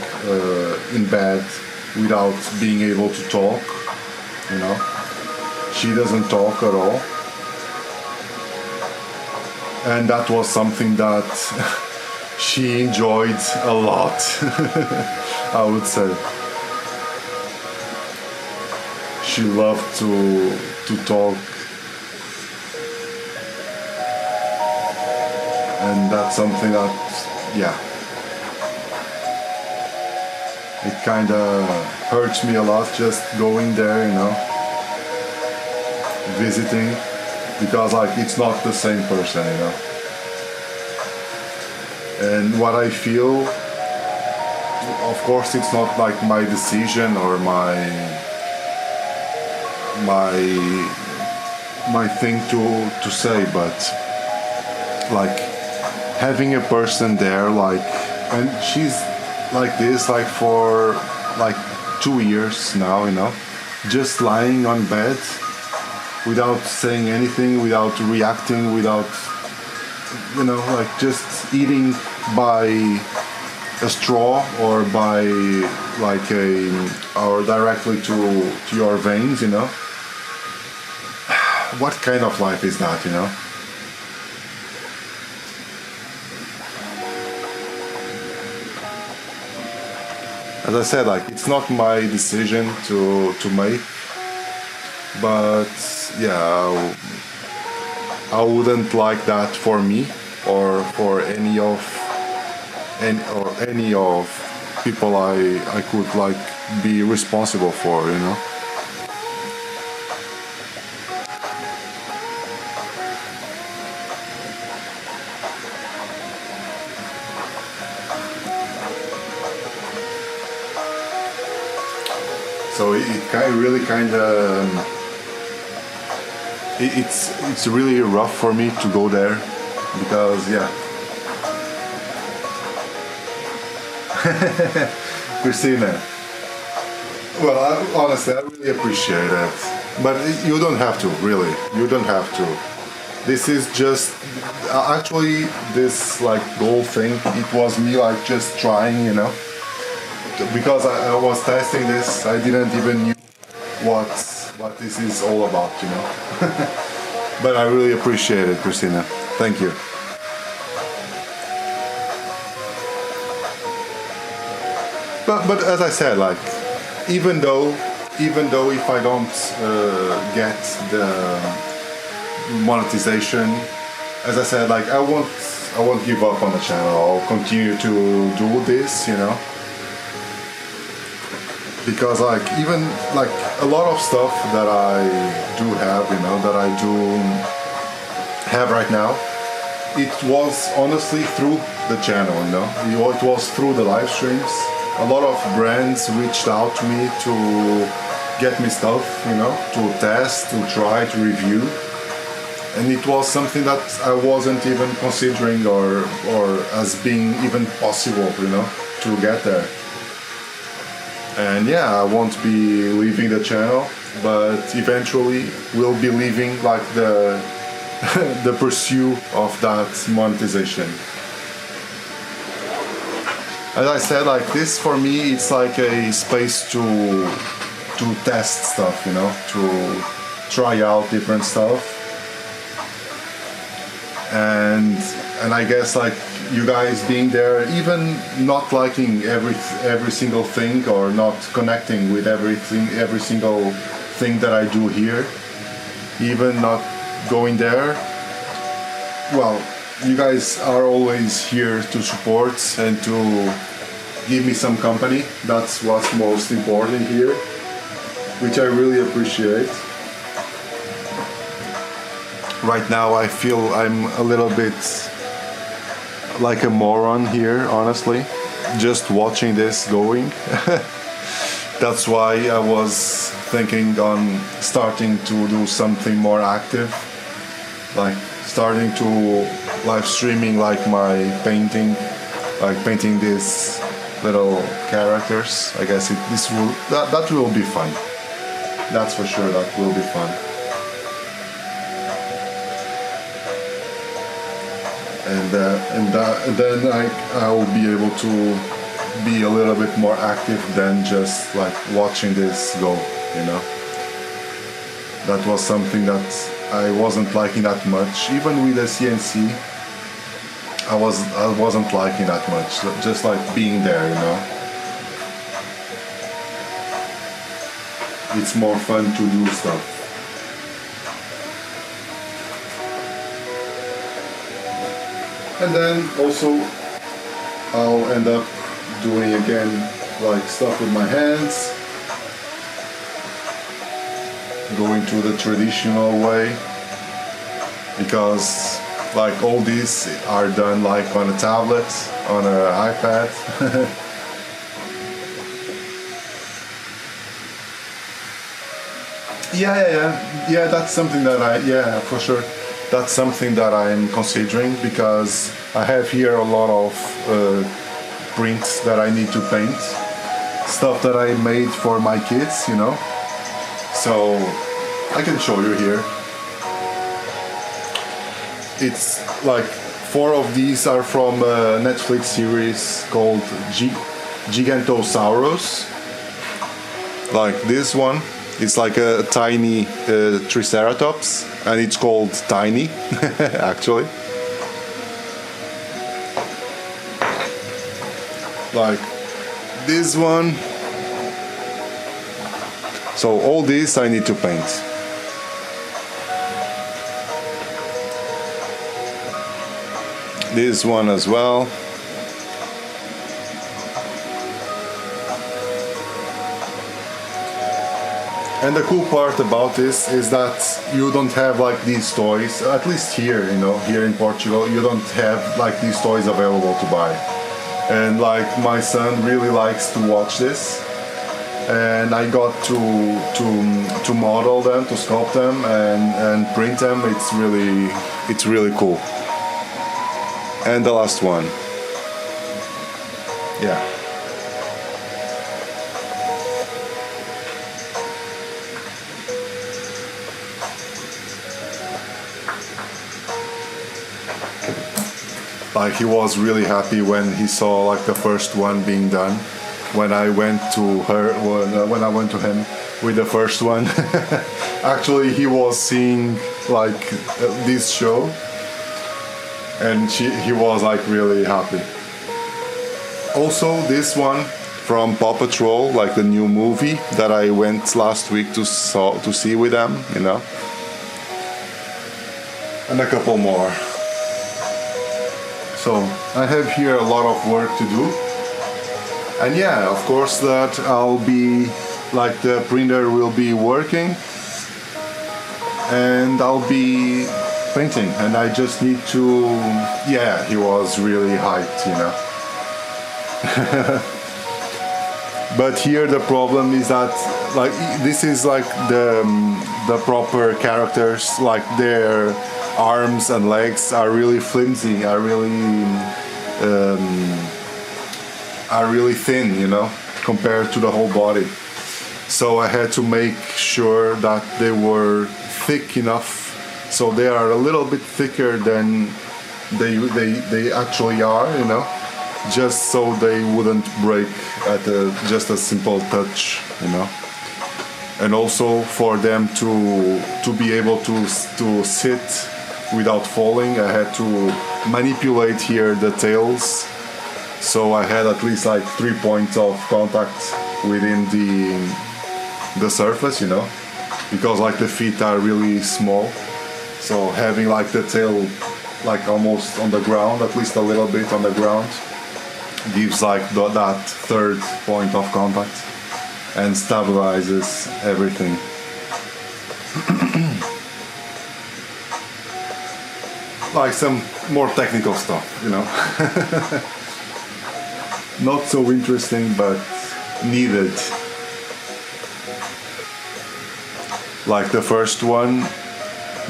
in bed without being able to talk, you know. She doesn't talk at all. And that was something that she enjoyed a lot, I would say. She loved to talk. And that's something that, yeah, it kind of hurts me a lot just going there, you know, visiting. Because like it's not the same person, you know. And what I feel, of course, it's not like my decision or my thing to say, but like having a person there, like, and she's like this, like for like 2 years now, you know, just lying on bed. Without saying anything, without reacting, without, you know, like just eating by a straw or by like or directly to your veins, you know. What kind of life is that, you know? As I said, like it's not my decision to make. But yeah, I wouldn't like that for me or for any of people I could like be responsible for, you know. So it really kind of. It's really rough for me to go there because yeah. Christina, well, honestly, I really appreciate it, but you don't have to, really. You don't have to. This is just actually this like goal thing. It was me like just trying, you know, because I was testing this. I didn't even knew what this is all about, you know. But I really appreciate it, Christina. Thank you. But as I said, like even though if I don't get the monetization, as I said, like I won't give up on the channel. I'll continue to do this, you know. Because like even like a lot of stuff that I do have, you know, that I do have right now, it was honestly through the channel, you know. It was through the live streams. A lot of brands reached out to me to get me stuff, you know, to test, to try, to review. And it was something that I wasn't even considering or as being even possible, you know, to get there. And yeah, I won't be leaving the channel, but eventually we'll be leaving like the the pursuit of that monetization. As I said, like this for me, it's like a space to to test stuff, to try out different stuff. And I guess like you guys being there, even not liking every single thing or not connecting with every single thing that I do here, even not going there, well, you guys are always here to support and to give me some company. That's what's most important here, which I really appreciate. Right now I feel I'm a little bit like a moron here, honestly, just watching this going. That's why I was thinking on starting to do something more active, like starting to live streaming like my painting, like painting these little characters. I guess that will be fun. That's for sure, that will be fun. And then I will be able to be a little bit more active than just like watching this go, That was something that I wasn't liking that much. Even with the CNC, I wasn't liking that much. Just like being there, It's more fun to do stuff. And then also I'll end up doing again like stuff with my hands, going to the traditional way, because like all these are done like on a tablet, on an iPad. Yeah, that's something that for sure. That's something that I'm considering, because I have here a lot of prints that I need to paint, stuff that I made for my kids, So I can show you here. It's like 4 of these are from a Netflix series called Gigantosaurus. Like this one. It's like a tiny Triceratops, and it's called Tiny, actually. Like this one. So all these I need to paint. This one as well. And the cool part about this is that you don't have like these toys, at least here, here in Portugal, you don't have like these toys available to buy. And like my son really likes to watch this, and I got to model them, to sculpt them and print them. It's really cool. And the last one. Yeah. Like he was really happy when he saw like the first one being done. When I went to him with the first one, actually he was seeing like this show, and he was like really happy. Also, this one from Paw Patrol, like the new movie that I went last week to see with them, and a couple more. So I have here a lot of work to do, and yeah, of course that I'll be like the printer will be working, and I'll be painting, and I just need to. Yeah, he was really hyped, But here the problem is that like this is like the proper characters, like their arms and legs are really flimsy, are really thin, compared to the whole body. So I had to make sure that they were thick enough, so they are a little bit thicker than they actually are, just so they wouldn't break at just a simple touch, and also for them to be able to sit without falling, I had to manipulate here the tails, so I had at least like 3 points of contact within the surface, you know, because like the feet are really small, so having like the tail like almost on the ground, at least a little bit on the ground, gives like that third point of contact and stabilizes everything. Like some more technical stuff, you know. Not so interesting, but needed. Like the first one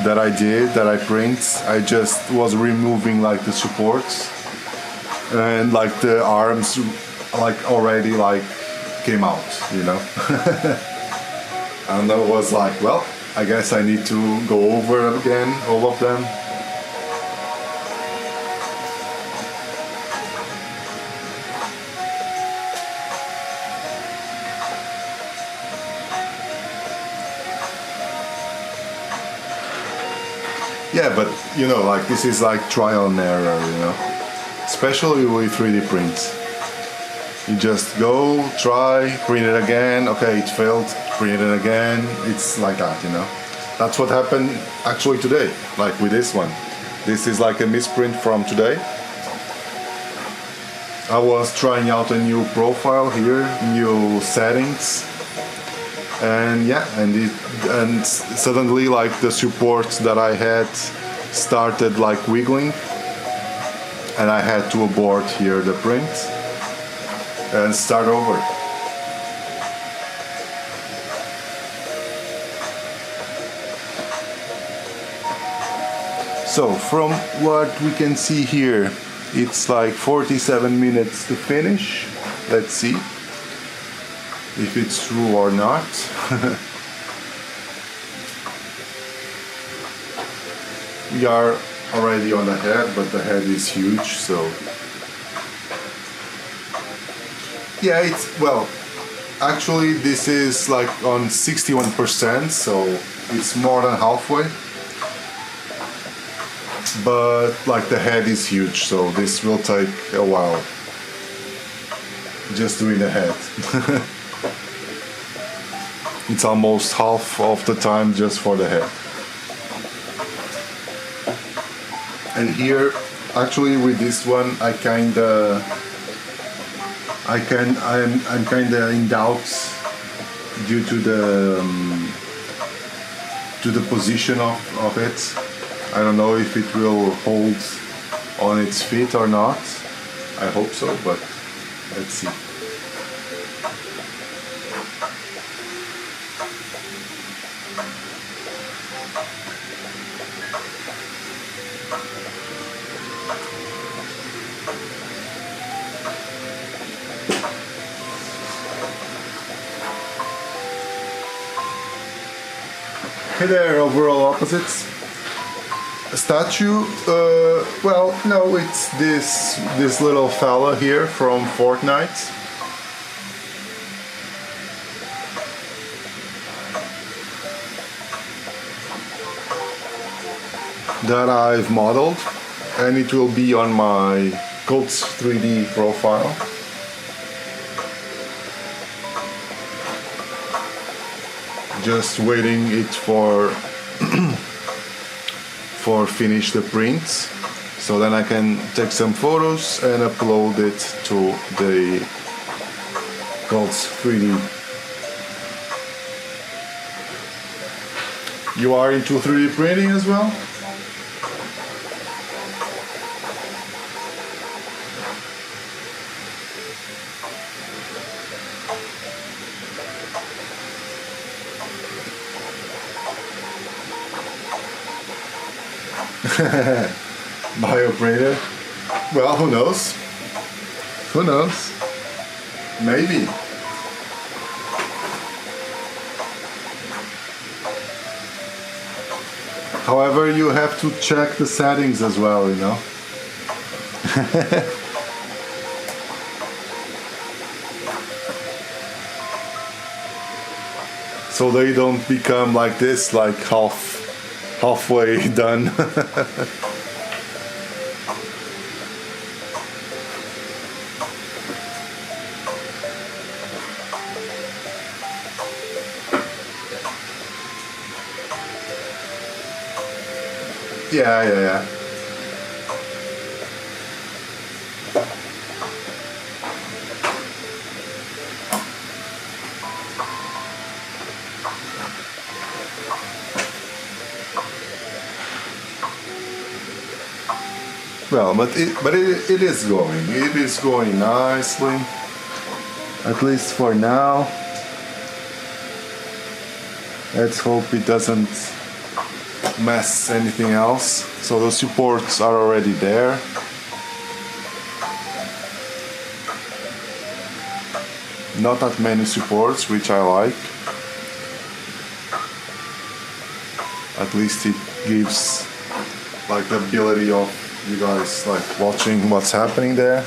that I did, that I print, I just was removing like the supports, and like the arms like already like came out, you know. And I was like, well, I guess I need to go over again all of them. Yeah, but you know, like this is like trial and error, you know, especially with 3D prints. You just go, try, print it again, okay, it failed, print it again, it's like that, you know. That's what happened actually today, like with this one. This is like a misprint from today. I was trying out a new profile here, new settings, and yeah, and suddenly like the supports that I had started like wiggling, and I had to abort here the print and start over. So from what we can see here, it's like 47 minutes to finish. Let's see if it's true or not. We are already on the head, but the head is huge, so yeah, it's, well, actually this is like on 61%, so it's more than halfway, but like the head is huge, so this will take a while just doing the head. It's almost half of the time just for the head. And here, actually with this one, I'm kinda in doubt due to the position of it. I don't know if it will hold on its feet or not. I hope so, but let's see. Hey there, overall opposites. A statue, well, no, it's this little fella here from Fortnite. That I've modeled, and it will be on my Cuddle 3D profile. Just waiting it for finish the prints, so then I can take some photos and upload it to the Cuddle 3D. You are into 3D printing as well? Bioprinter? Well, who knows? Who knows? Maybe. However, you have to check the settings as well, you know? so they don't become like this, like halfway done. Yeah. Well, but it is going. It is going nicely. At least for now. Let's hope it doesn't mess anything else. So the supports are already there. Not that many supports, which I like. At least it gives like the ability of you guys like watching what's happening there.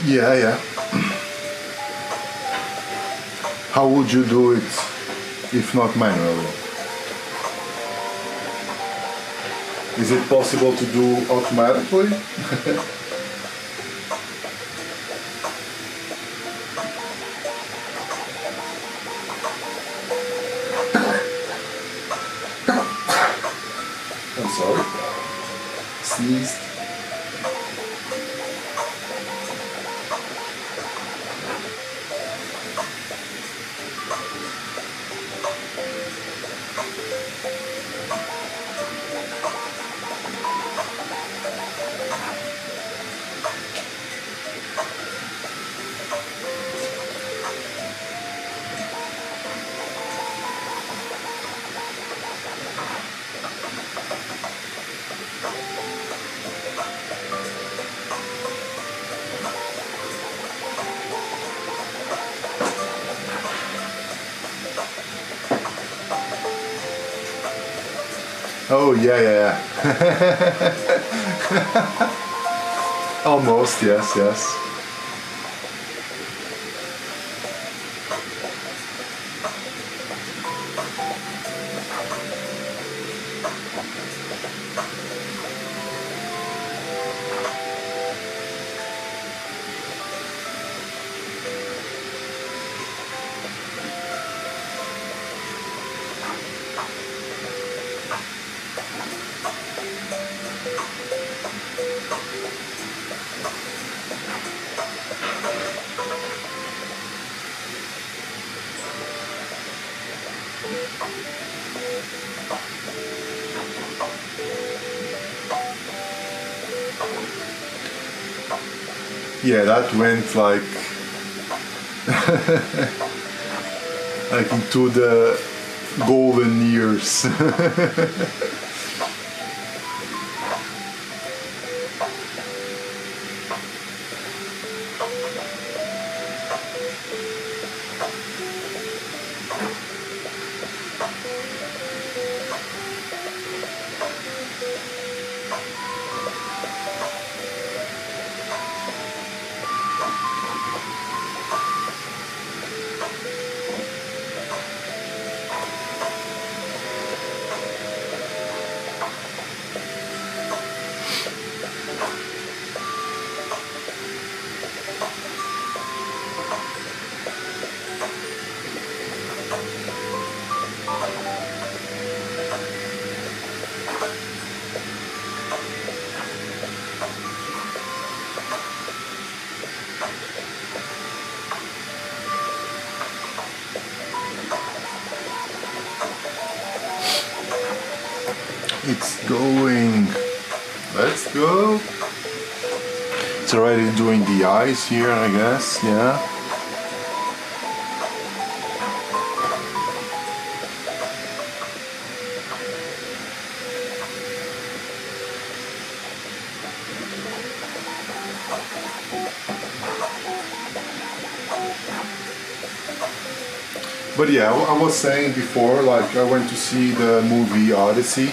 Yeah. How would you do it if not manually? Is it possible to do automatically? I'm sorry. Sneezed. Oh yeah. Almost, yes. Yeah, that went like like into the golden years. It's going. Let's go. It's already doing the eyes here, I guess. Yeah. But yeah, I was saying before, like I went to see the movie Odyssey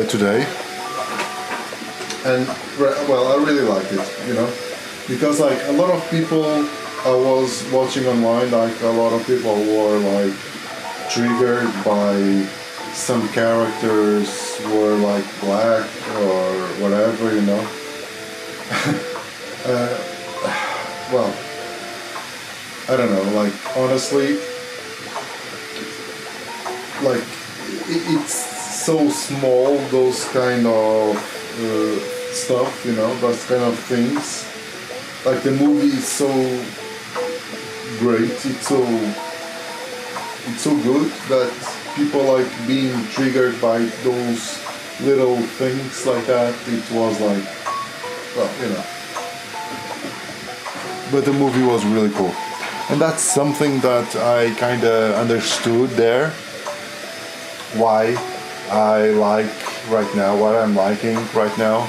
today, and well, I really liked it, you know, because like a lot of people I was watching online, like a lot of people were like triggered by some characters were like black or whatever, you know. Well, I don't know, like honestly, like it's so small, those kind of stuff, you know, those kind of things. Like the movie is so great, it's so good that people like being triggered by those little things like that. It was like, well, you know. But the movie was really cool. And that's something that I kind of understood there. Why I like right now, what I'm liking right now,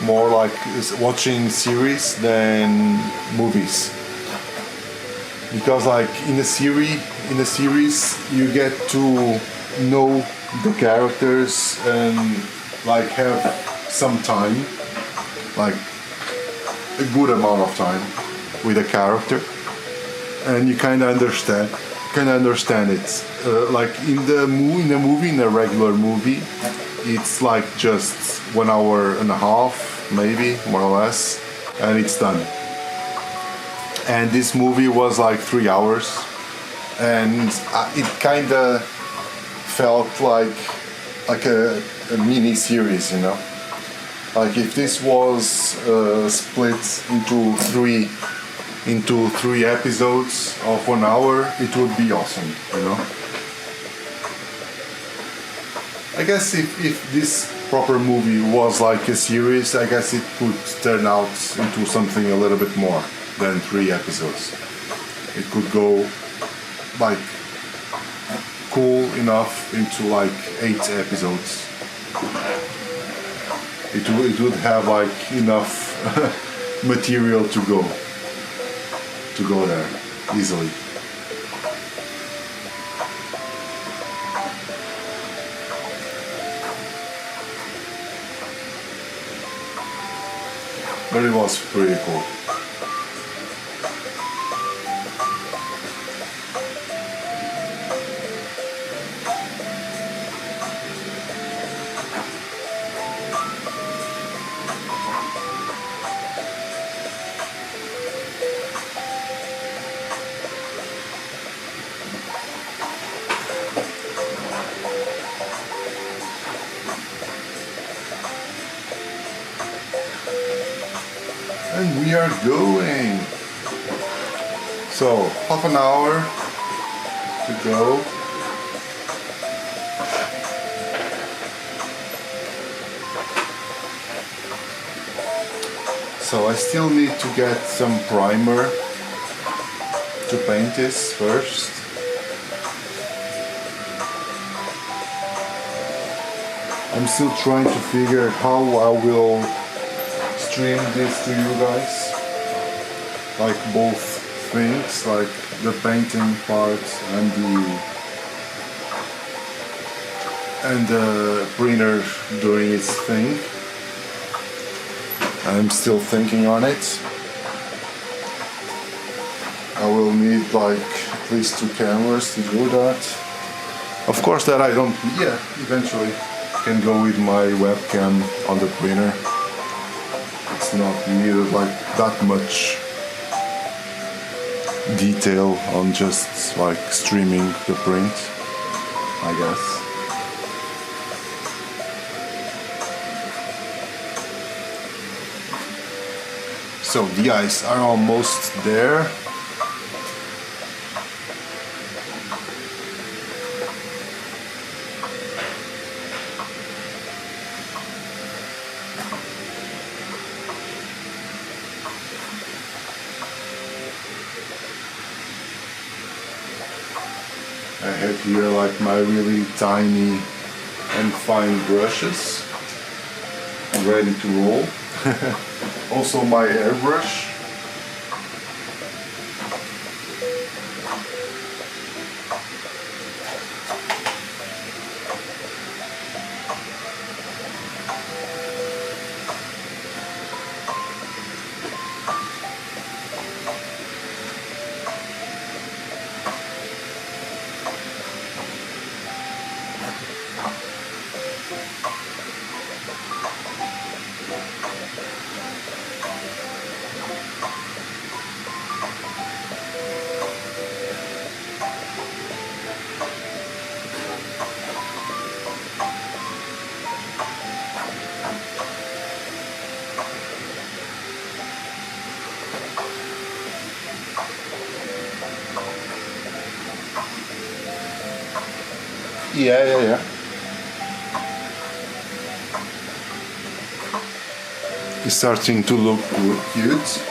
more like is watching series than movies. Because like in a series you get to know the characters and like have some time, like a good amount of time with a character, and you kind of understand it. Like in the movie, in a regular movie, it's like just 1 hour and a half, maybe more or less, and it's done. And this movie was like 3 hours, and it kind of felt like a mini series, you know. Like if this was split into three episodes of 1 hour, it would be awesome, you know. I guess if this proper movie was like a series, I guess it could turn out into something a little bit more than 3 episodes. It could go like cool enough into like 8 episodes. It would have like enough material to go there easily. But it was pretty cool. And we are going. So, half an hour to go. So I still need to get some primer to paint this first. I'm still trying to figure how I will stream this to you guys, like both things, like the painting part and the printer doing its thing. I'm still thinking on it. I will need like at least 2 cameras to do that. Of course that I don't, yeah, eventually can go with my webcam on the printer. It's not needed like that much detail on just like streaming the print, I guess. So the eyes are almost there. I have here like my really tiny and fine brushes ready to roll. Also my airbrush. Yeah, yeah, yeah. It's starting to look good, cute.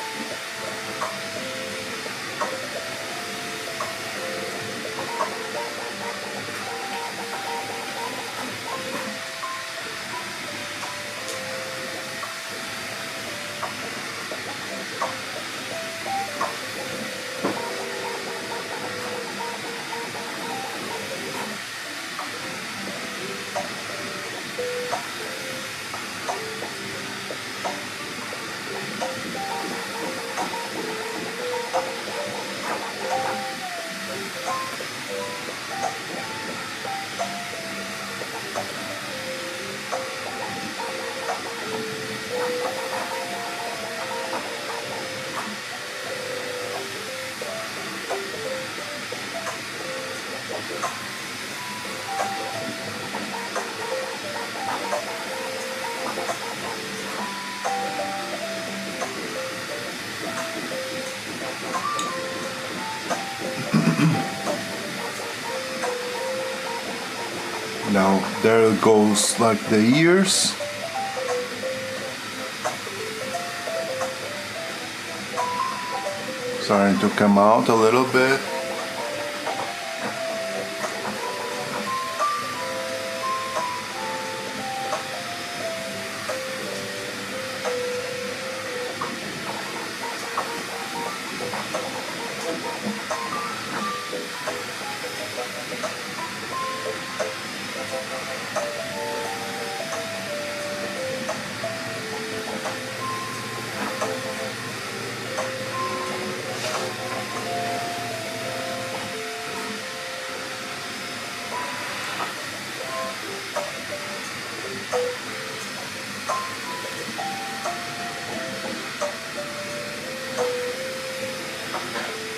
Now there goes like the ears. Starting to come out a little bit.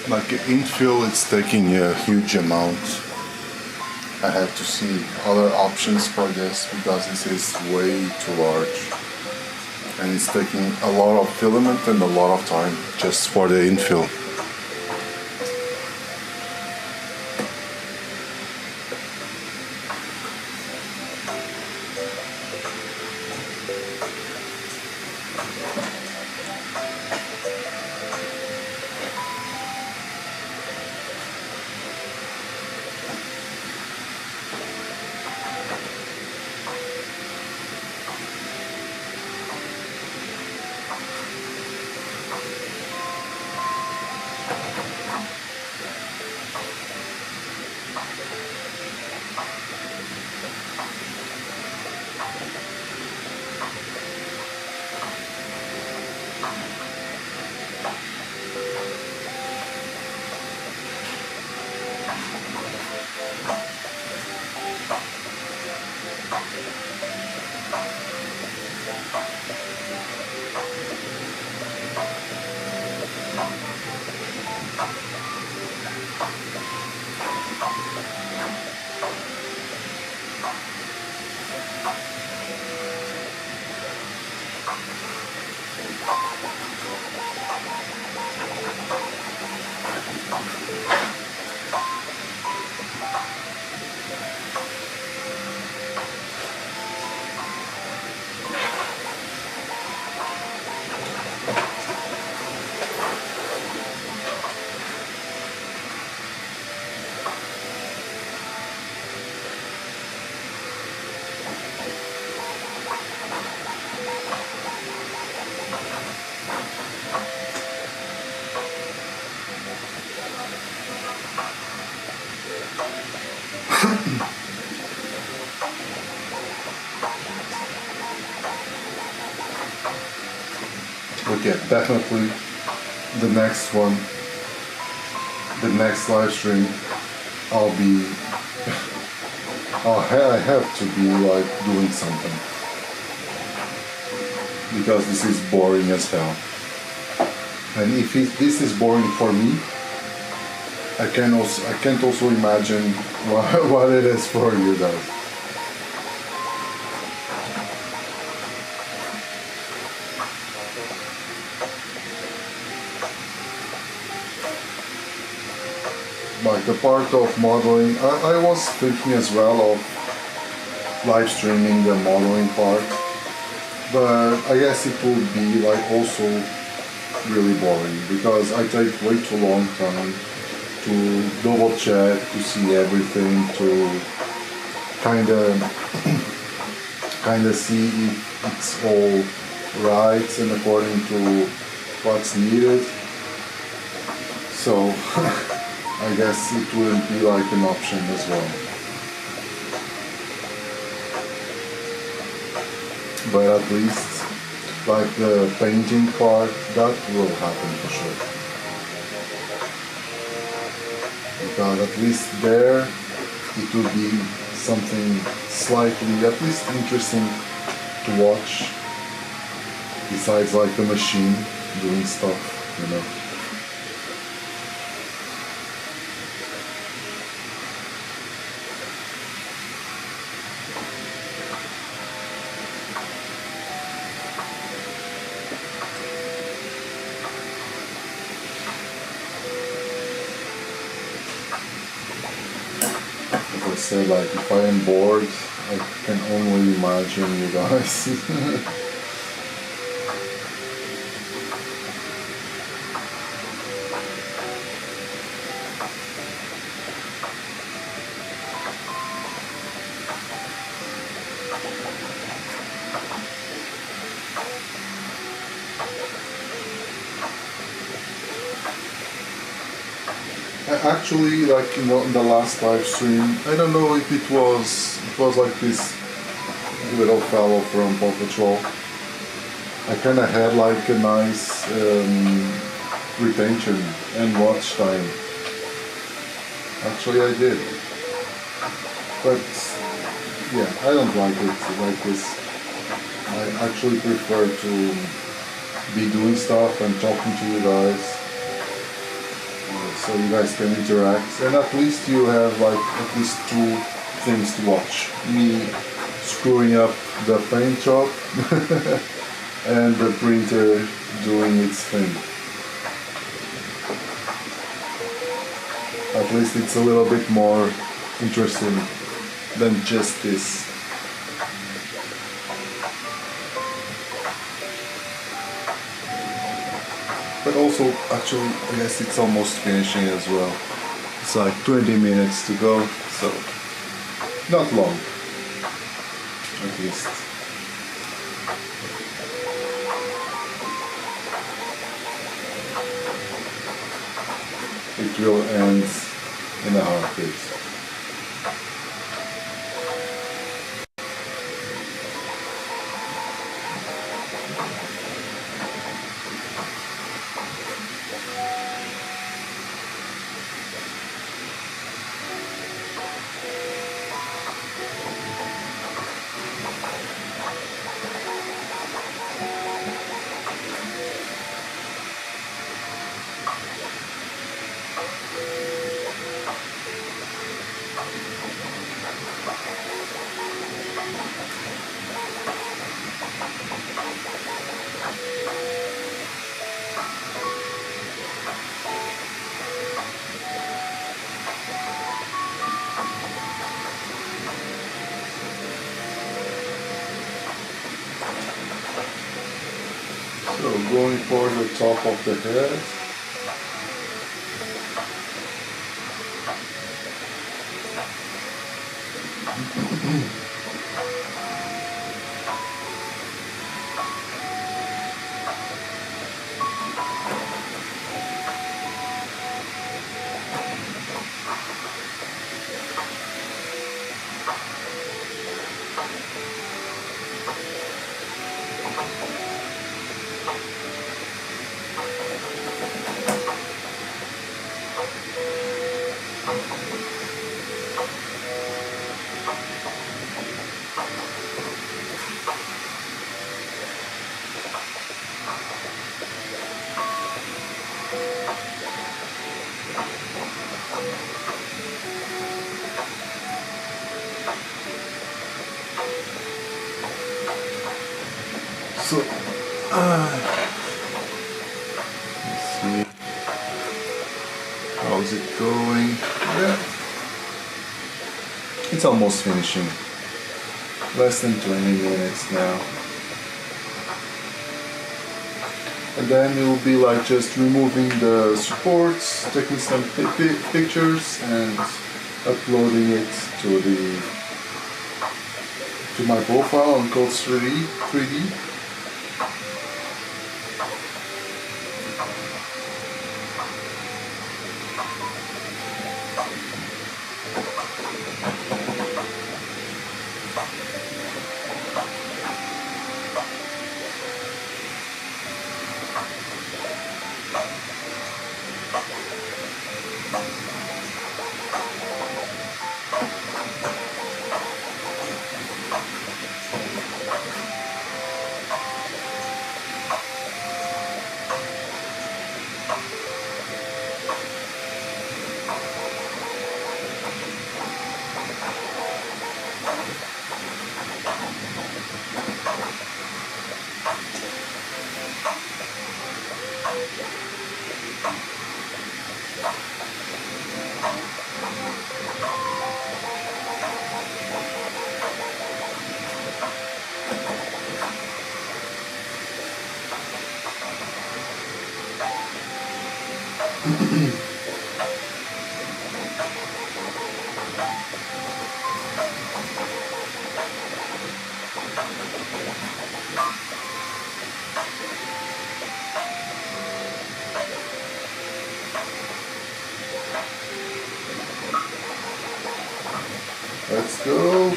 Like infill, it's taking a huge amount. I have to see other options for this because this is way too large. And it's taking a lot of filament and a lot of time just for the infill. Okay, definitely the next one, the next live stream, I have to be like doing something because this is boring as hell. And if this is boring for me, I can't also imagine what it is for you guys. like the part of modeling. I was thinking as well of live streaming the modeling part, but I guess it will be like also really boring because I take way too long time to double check, to see everything, to kind of see if it's all right and according to what's needed. So I guess it wouldn't be like an option as well. But at least like the painting part, that will happen for sure. Because at least there it will be something slightly at least interesting to watch, besides like the machine doing stuff, you know. As I said, like if I am bored, I can only imagine you guys. Actually, like in the last live stream, I don't know if it was like this little fellow from Paw Patrol. I kind of had like a nice retention and watch time. Actually, I did, but yeah, I don't like it like this. I actually prefer to be doing stuff and talking to you guys. So you guys can interact, and at least you have like at least two things to watch: me screwing up the paint job and the printer doing its thing. At least it's a little bit more interesting than just this. But also, actually, I guess it's almost finishing as well. It's like 20 minutes to go, so not long, at least. It will end in a heartbeat. So going for the top of the head. So, let's see how How's it going? Yeah. It's almost finishing. Less than 20 minutes now. And then it will be like just removing the supports, taking some pictures and uploading it to my profile on Code 3D. Let's go.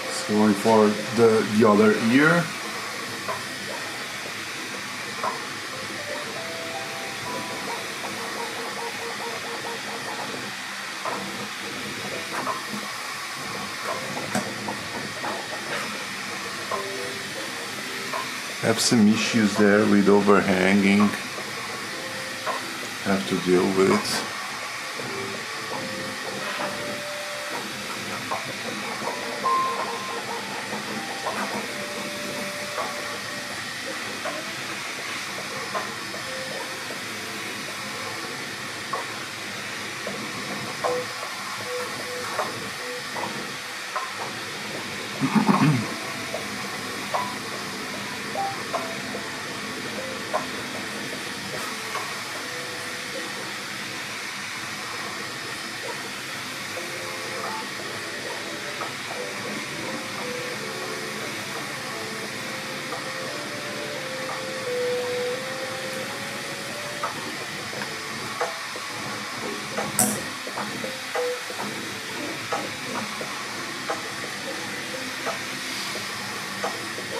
It's going for the other ear. Have some issues there with overhanging. Have to deal with.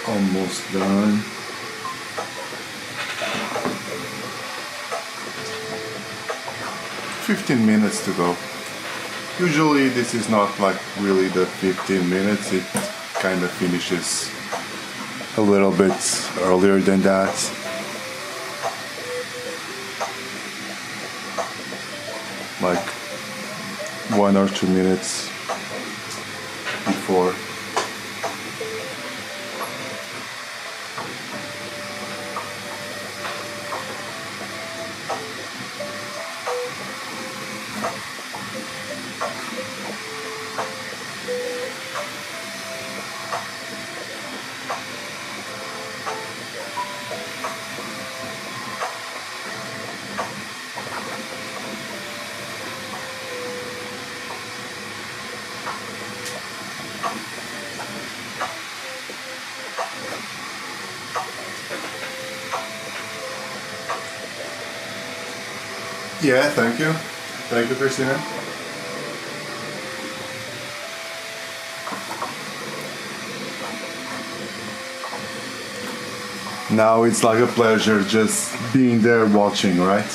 Almost done. $15 to go. Usually this is not like really the 15 minutes, it kind of finishes a little bit earlier than that. Like 1 or 2 minutes before. Yeah, thank you. Thank you, Christina. Now it's like a pleasure just being there watching, right?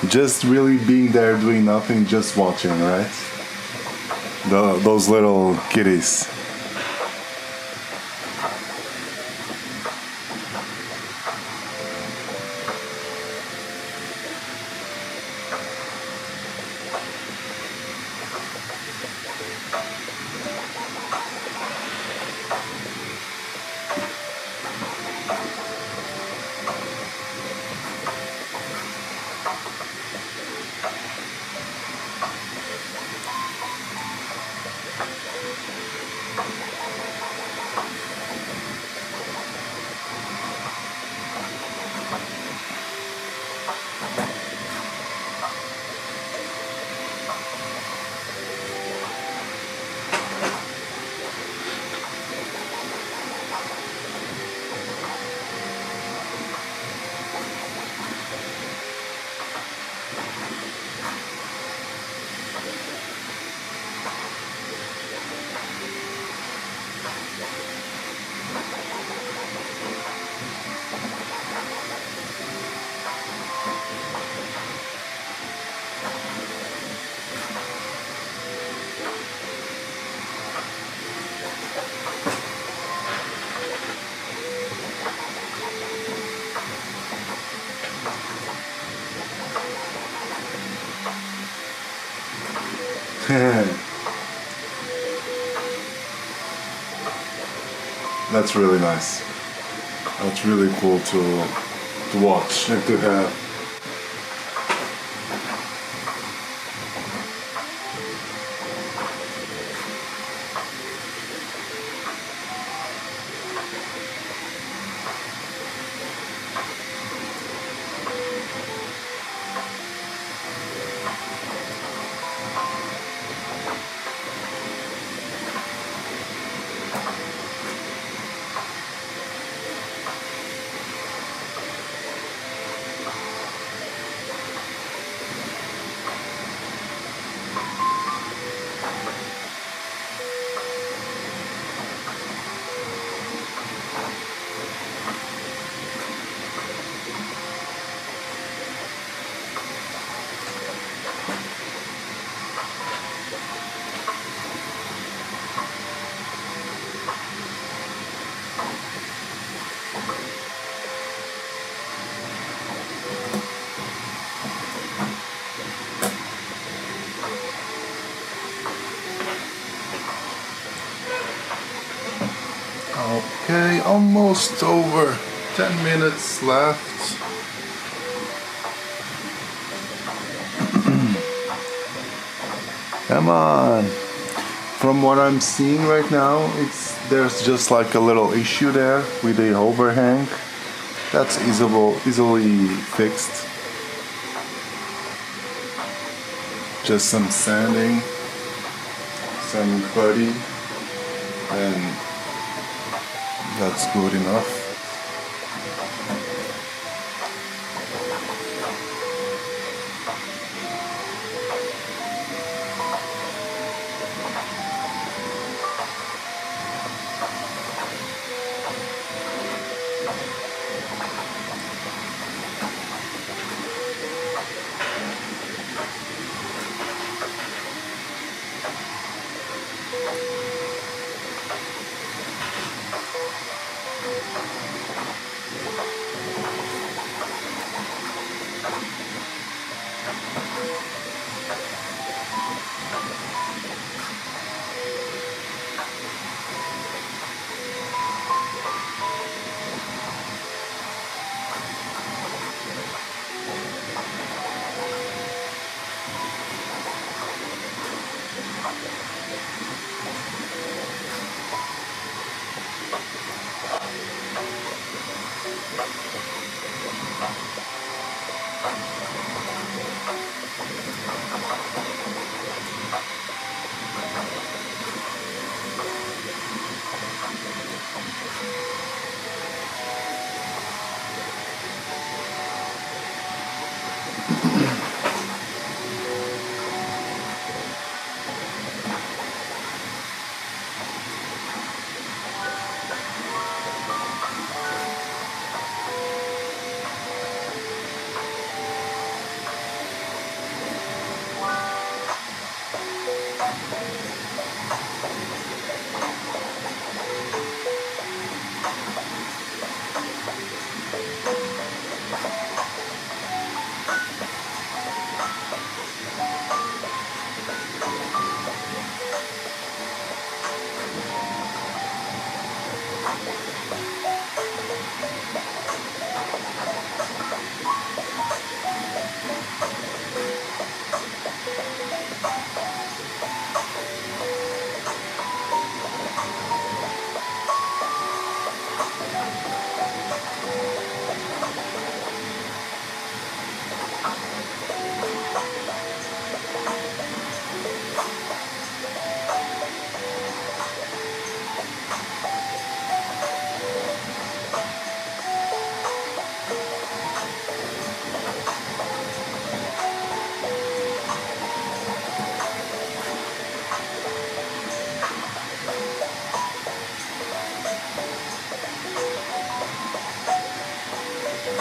Just really being there doing nothing, just watching, right? Those little kitties. That's really nice. That's really cool to watch and to have. Okay, almost over. 10 minutes left. Come on. From what I'm seeing right now, there's just like a little issue there with the overhang. That's easily fixed. Just some sanding, some putty, and that's good enough.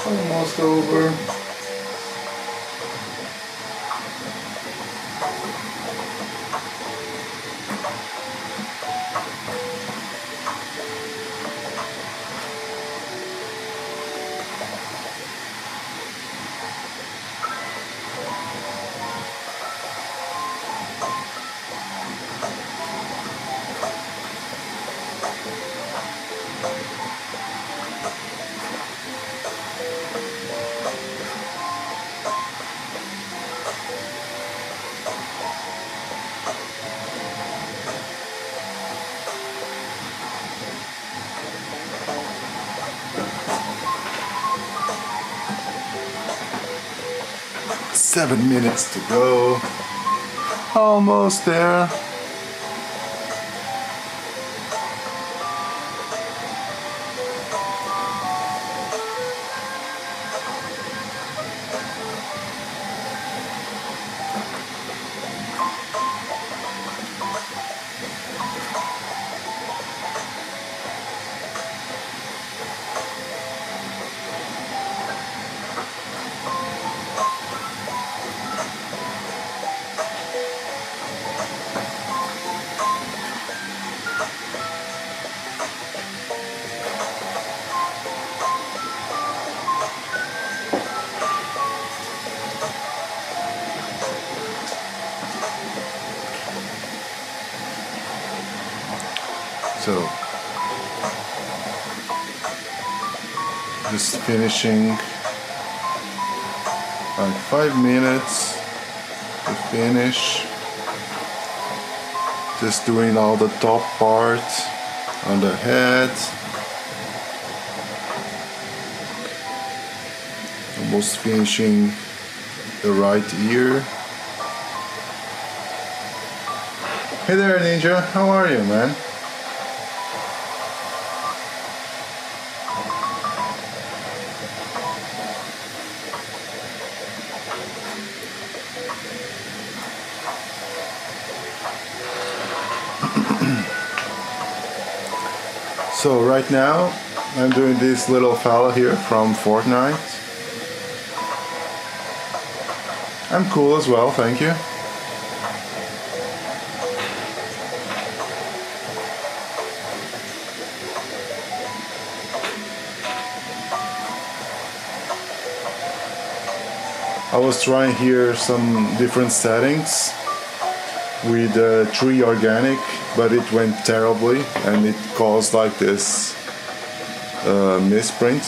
Almost over. Seven minutes to go. Almost there. So, just finishing like 5 minutes to finish. Just doing all the top part on the head. Almost finishing the right ear. Hey there, Ninja. How are you, man? So right now I'm doing this little fella here from Fortnite. I'm cool as well, thank you. I was trying here some different settings with 3 organic, but it went terribly and it caused like this misprint.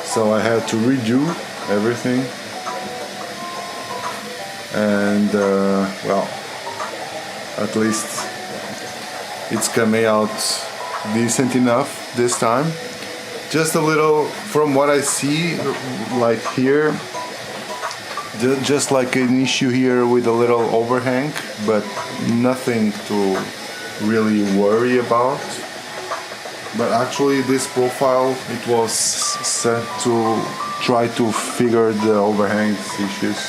So I had to redo everything, and well, at least it's coming out decent enough this time. Just a little, from what I see, like here, just like an issue here with a little overhang, but nothing to really worry about. But actually this profile, it was set to try to figure the overhang issues.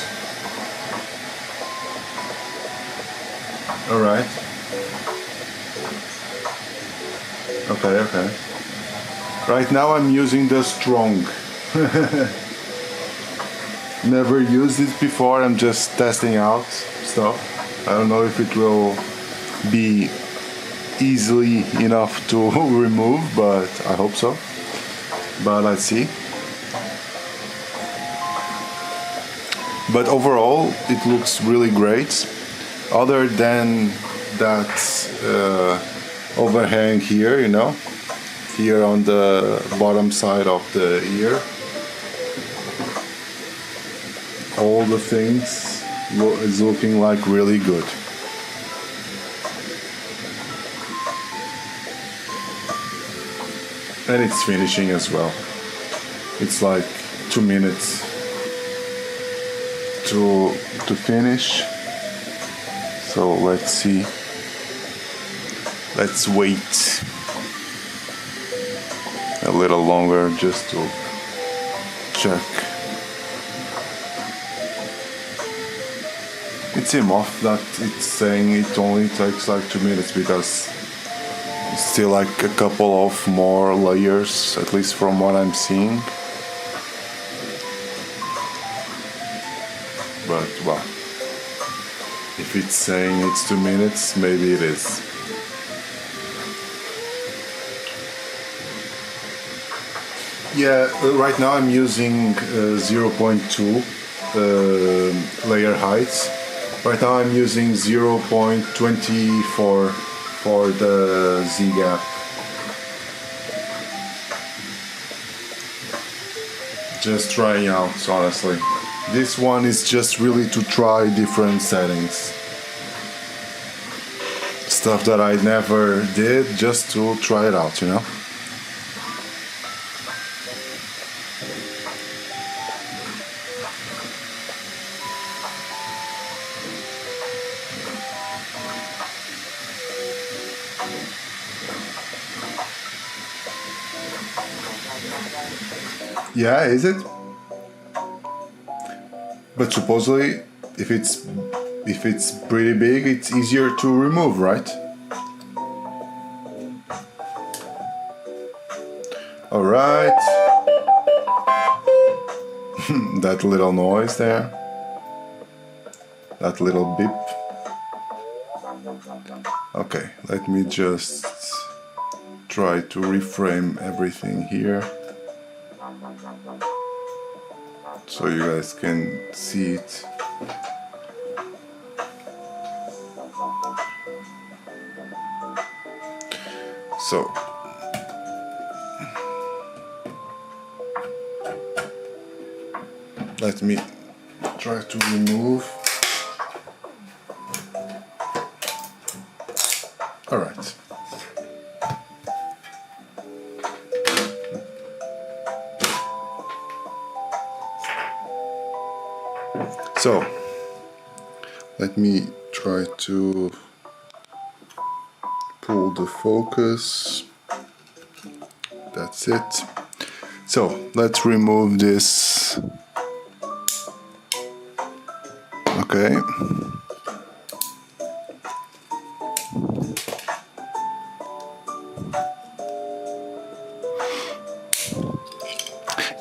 Alright. Okay. Right now I'm using the strong. Never used it before, I'm just testing out stuff. I don't know if it will be easily enough to remove, but I hope so. But let's see. But overall it looks really great, other than that overhang here, you know, here on the bottom side of the ear. All the things is looking like really good. And it's finishing as well. It's like 2 minutes to finish. So let's see. Let's wait a little longer just to check. It seems off that it's saying it only takes like 2 minutes, because Still like a couple of more layers, at least from what I'm seeing. But well, if it's saying it's 2 minutes, maybe it is. Yeah, right now I'm using 0.2 layer heights. Right now I'm using 0.24 for the Z gap. Just trying out, honestly. This one is just really to try different settings. Stuff that I never did, just to try it out, you know? Yeah, is it? But supposedly, if it's pretty big, it's easier to remove, right? All right. That little noise there. That little beep. Okay, let me just try to reframe everything here, so you guys can see it. So let me try to remove. All right. So let me try to pull the focus. That's it. So let's remove this. Okay.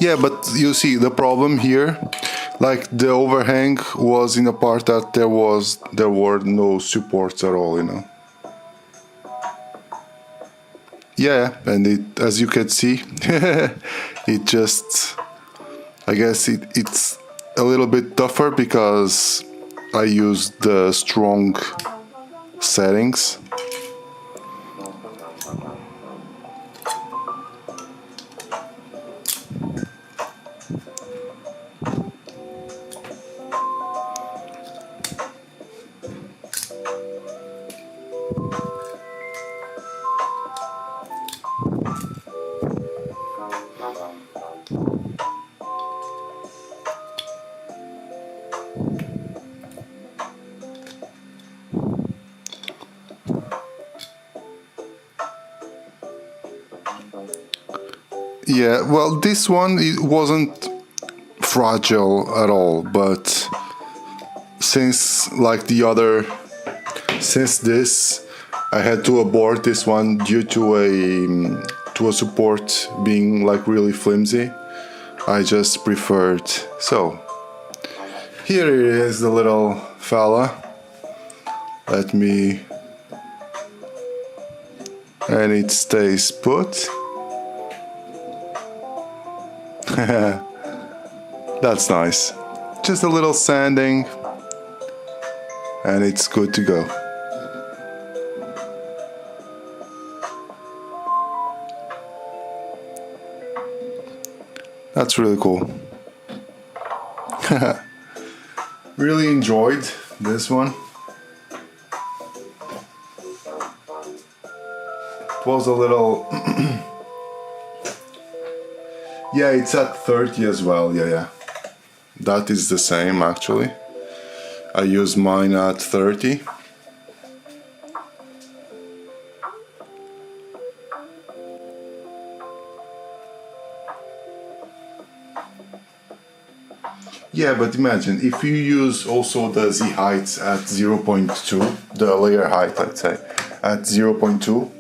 Yeah, but you see the problem here, like the overhang was in a part that there were no supports at all, you know. Yeah, and it, as you can see, it just, I guess it's a little bit tougher because I used the strong settings. Yeah, well, this one, it wasn't fragile at all, but since like the other, since this, I had to abort this one due to a support being like really flimsy. I just preferred. So here it is, the little fella. Let me, and it stays put. That's nice. Just a little sanding and it's good to go. That's really cool. Really enjoyed this one. It was a little yeah, it's at 30 as well. Yeah. That is the same actually. I use mine at 30. Yeah, but imagine if you use also the Z heights at 0.2, the layer height, let's say, at 0.2,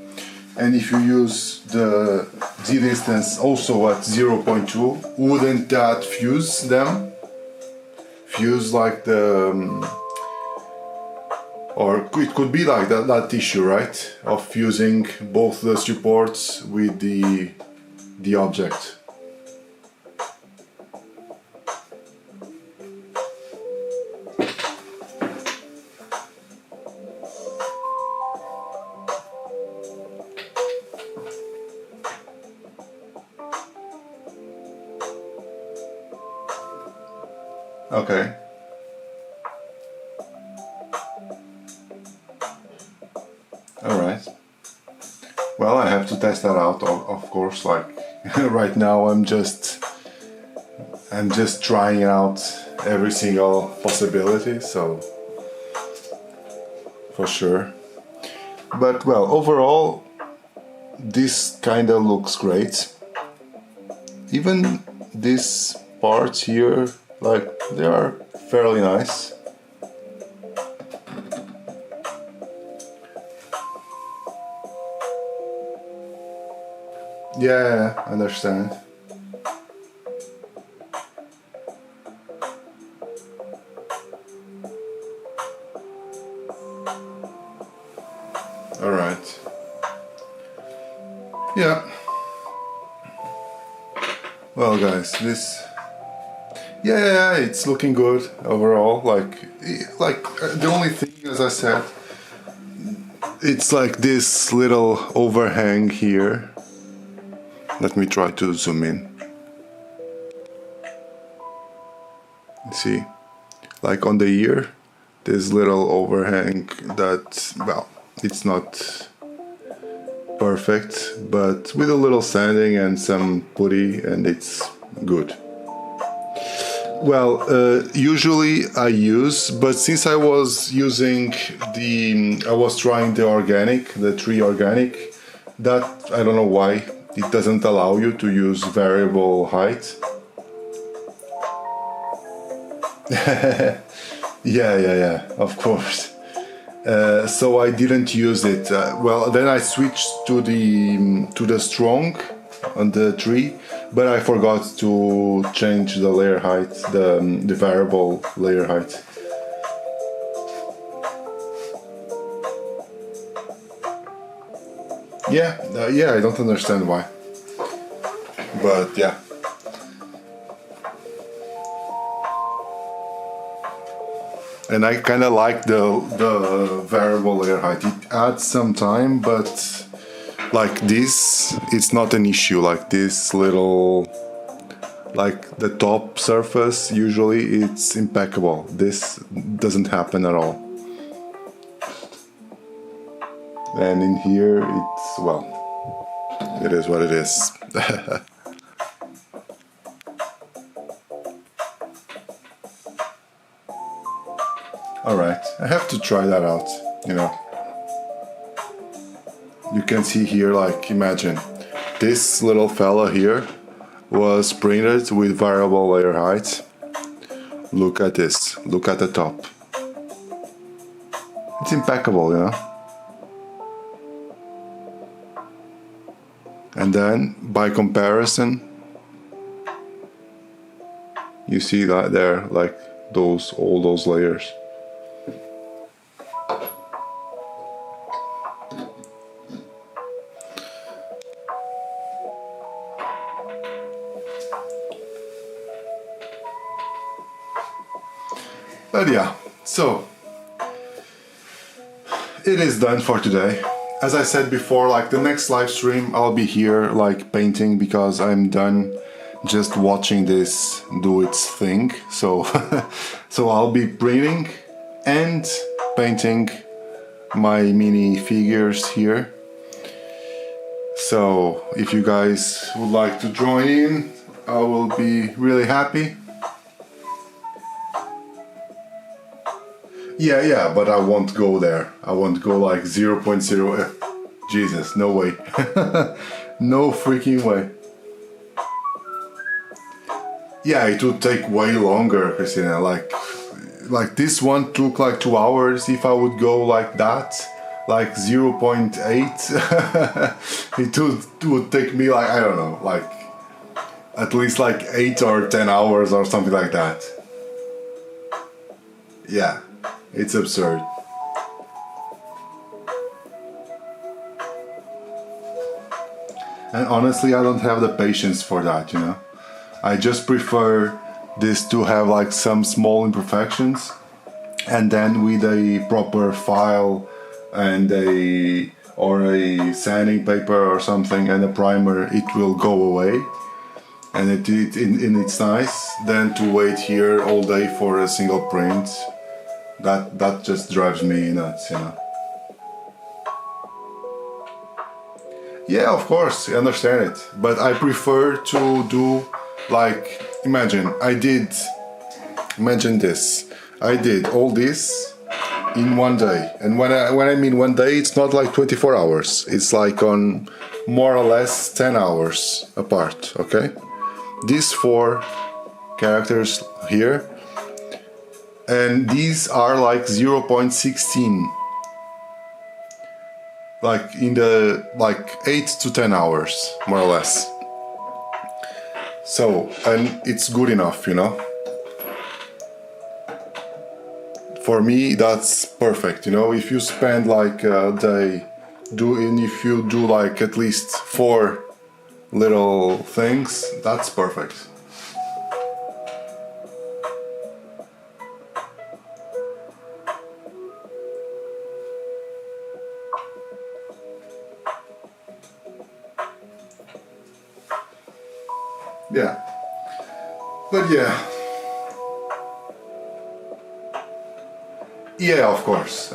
and if you use the Z-distance also at 0.2, wouldn't that fuse them? Fuse like the... or it could be like that issue, right? Of fusing both the supports with the object. Okay. Alright. Well, I have to test that out, of course, like right now I'm just trying out every single possibility, so for sure. But well, overall this kinda looks great. Even these parts here, like, they are fairly nice. Yeah, I understand. All right. Yeah. Well, guys, this. Yeah, it's looking good overall. Like the only thing, as I said, it's like this little overhang here. Let me try to zoom in. See, like on the ear, this little overhang that, well, it's not perfect, but with a little sanding and some putty, and it's good. Well, usually I use, but since I was using I was trying the organic, the tree organic, that, I don't know why, it doesn't allow you to use variable height. Yeah, of course. So I didn't use it. Well, then I switched to the strong on the tree, but I forgot to change the layer height, the variable layer height. Yeah, I don't understand why, but yeah. And I kind of like the variable layer height. It adds some time, but like this, it's not an issue. Like this little, like the top surface, usually it's impeccable. This doesn't happen at all. And in here, it's, well, it is what it is. Alright, I have to try that out, you know. You can see here, like, imagine, this little fella here was printed with variable layer height. Look at this, look at the top. It's impeccable, you know. And then, by comparison, you see that there, like, all those layers. But yeah, so it is done for today. As I said before, like the next live stream I'll be here like painting, because I'm done just watching this do its thing. So so I'll be printing and painting my mini figures here. So if you guys would like to join in, I will be really happy. Yeah, but I won't go there. I won't go like 0.0. Jesus, no way. No freaking way. Yeah, it would take way longer, Christina. Like this one took like 2 hours if I would go like that. like 0.8, it would take me like, I don't know, like at least like 8 or 10 hours or something like that. Yeah, it's absurd. And honestly, I don't have the patience for that, you know. I just prefer this to have like some small imperfections, and then with a proper file and a sanding paper or something and a primer, it will go away, and it's nice. Then to wait here all day for a single print, that just drives me nuts, you know. Yeah, of course, I understand it, but I prefer to do like, imagine this. I did all this in one day, and when I mean one day, it's not like 24 hours. It's like on more or less 10 hours apart. Okay, these 4 characters here, and these are like 0.16. Like in the 8 to 10 hours, more or less. So, and it's good enough, you know. For me, that's perfect, you know. If you spend like a day if you do like at least 4 little things, that's perfect. Yeah, but yeah, of course.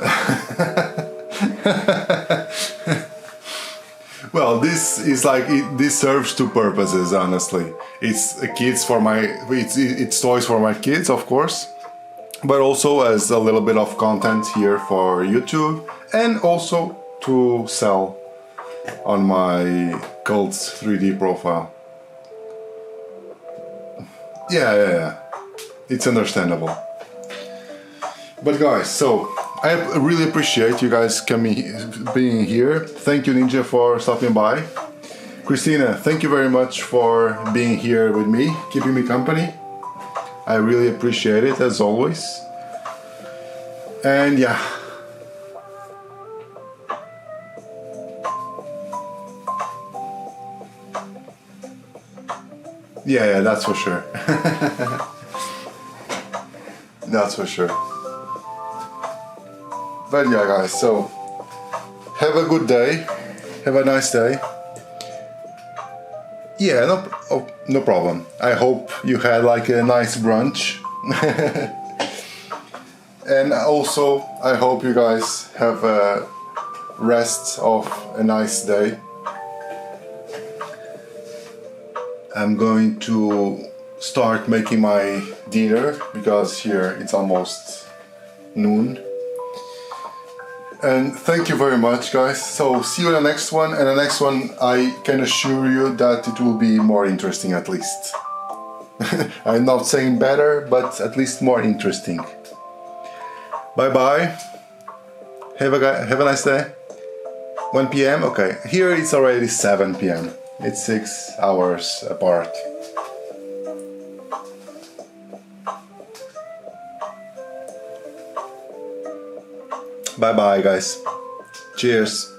Well, this is like this serves 2 purposes. Honestly, it's it's toys for my kids, of course, but also as a little bit of content here for YouTube, and also to sell on my Cults 3D profile. Yeah. It's understandable. But guys, so I really appreciate you guys being here. Thank you, Ninja, for stopping by. Christina, thank you very much for being here with me, keeping me company. I really appreciate it, as always. And yeah. Yeah, that's for sure. That's for sure. But yeah, guys, so have a good day. Have a nice day. Yeah, no problem. I hope you had like a nice brunch. And also, I hope you guys have a rest of a nice day. I'm going to start making my dinner because here it's almost noon. And thank you very much, guys. So see you in the next one. And the next one, I can assure you that it will be more interesting, at least. I'm not saying better, but at least more interesting. Bye bye. Have a nice day. 1 p.m. Okay. Here it's already 7 p.m. It's 6 hours apart. Bye bye, guys. Cheers.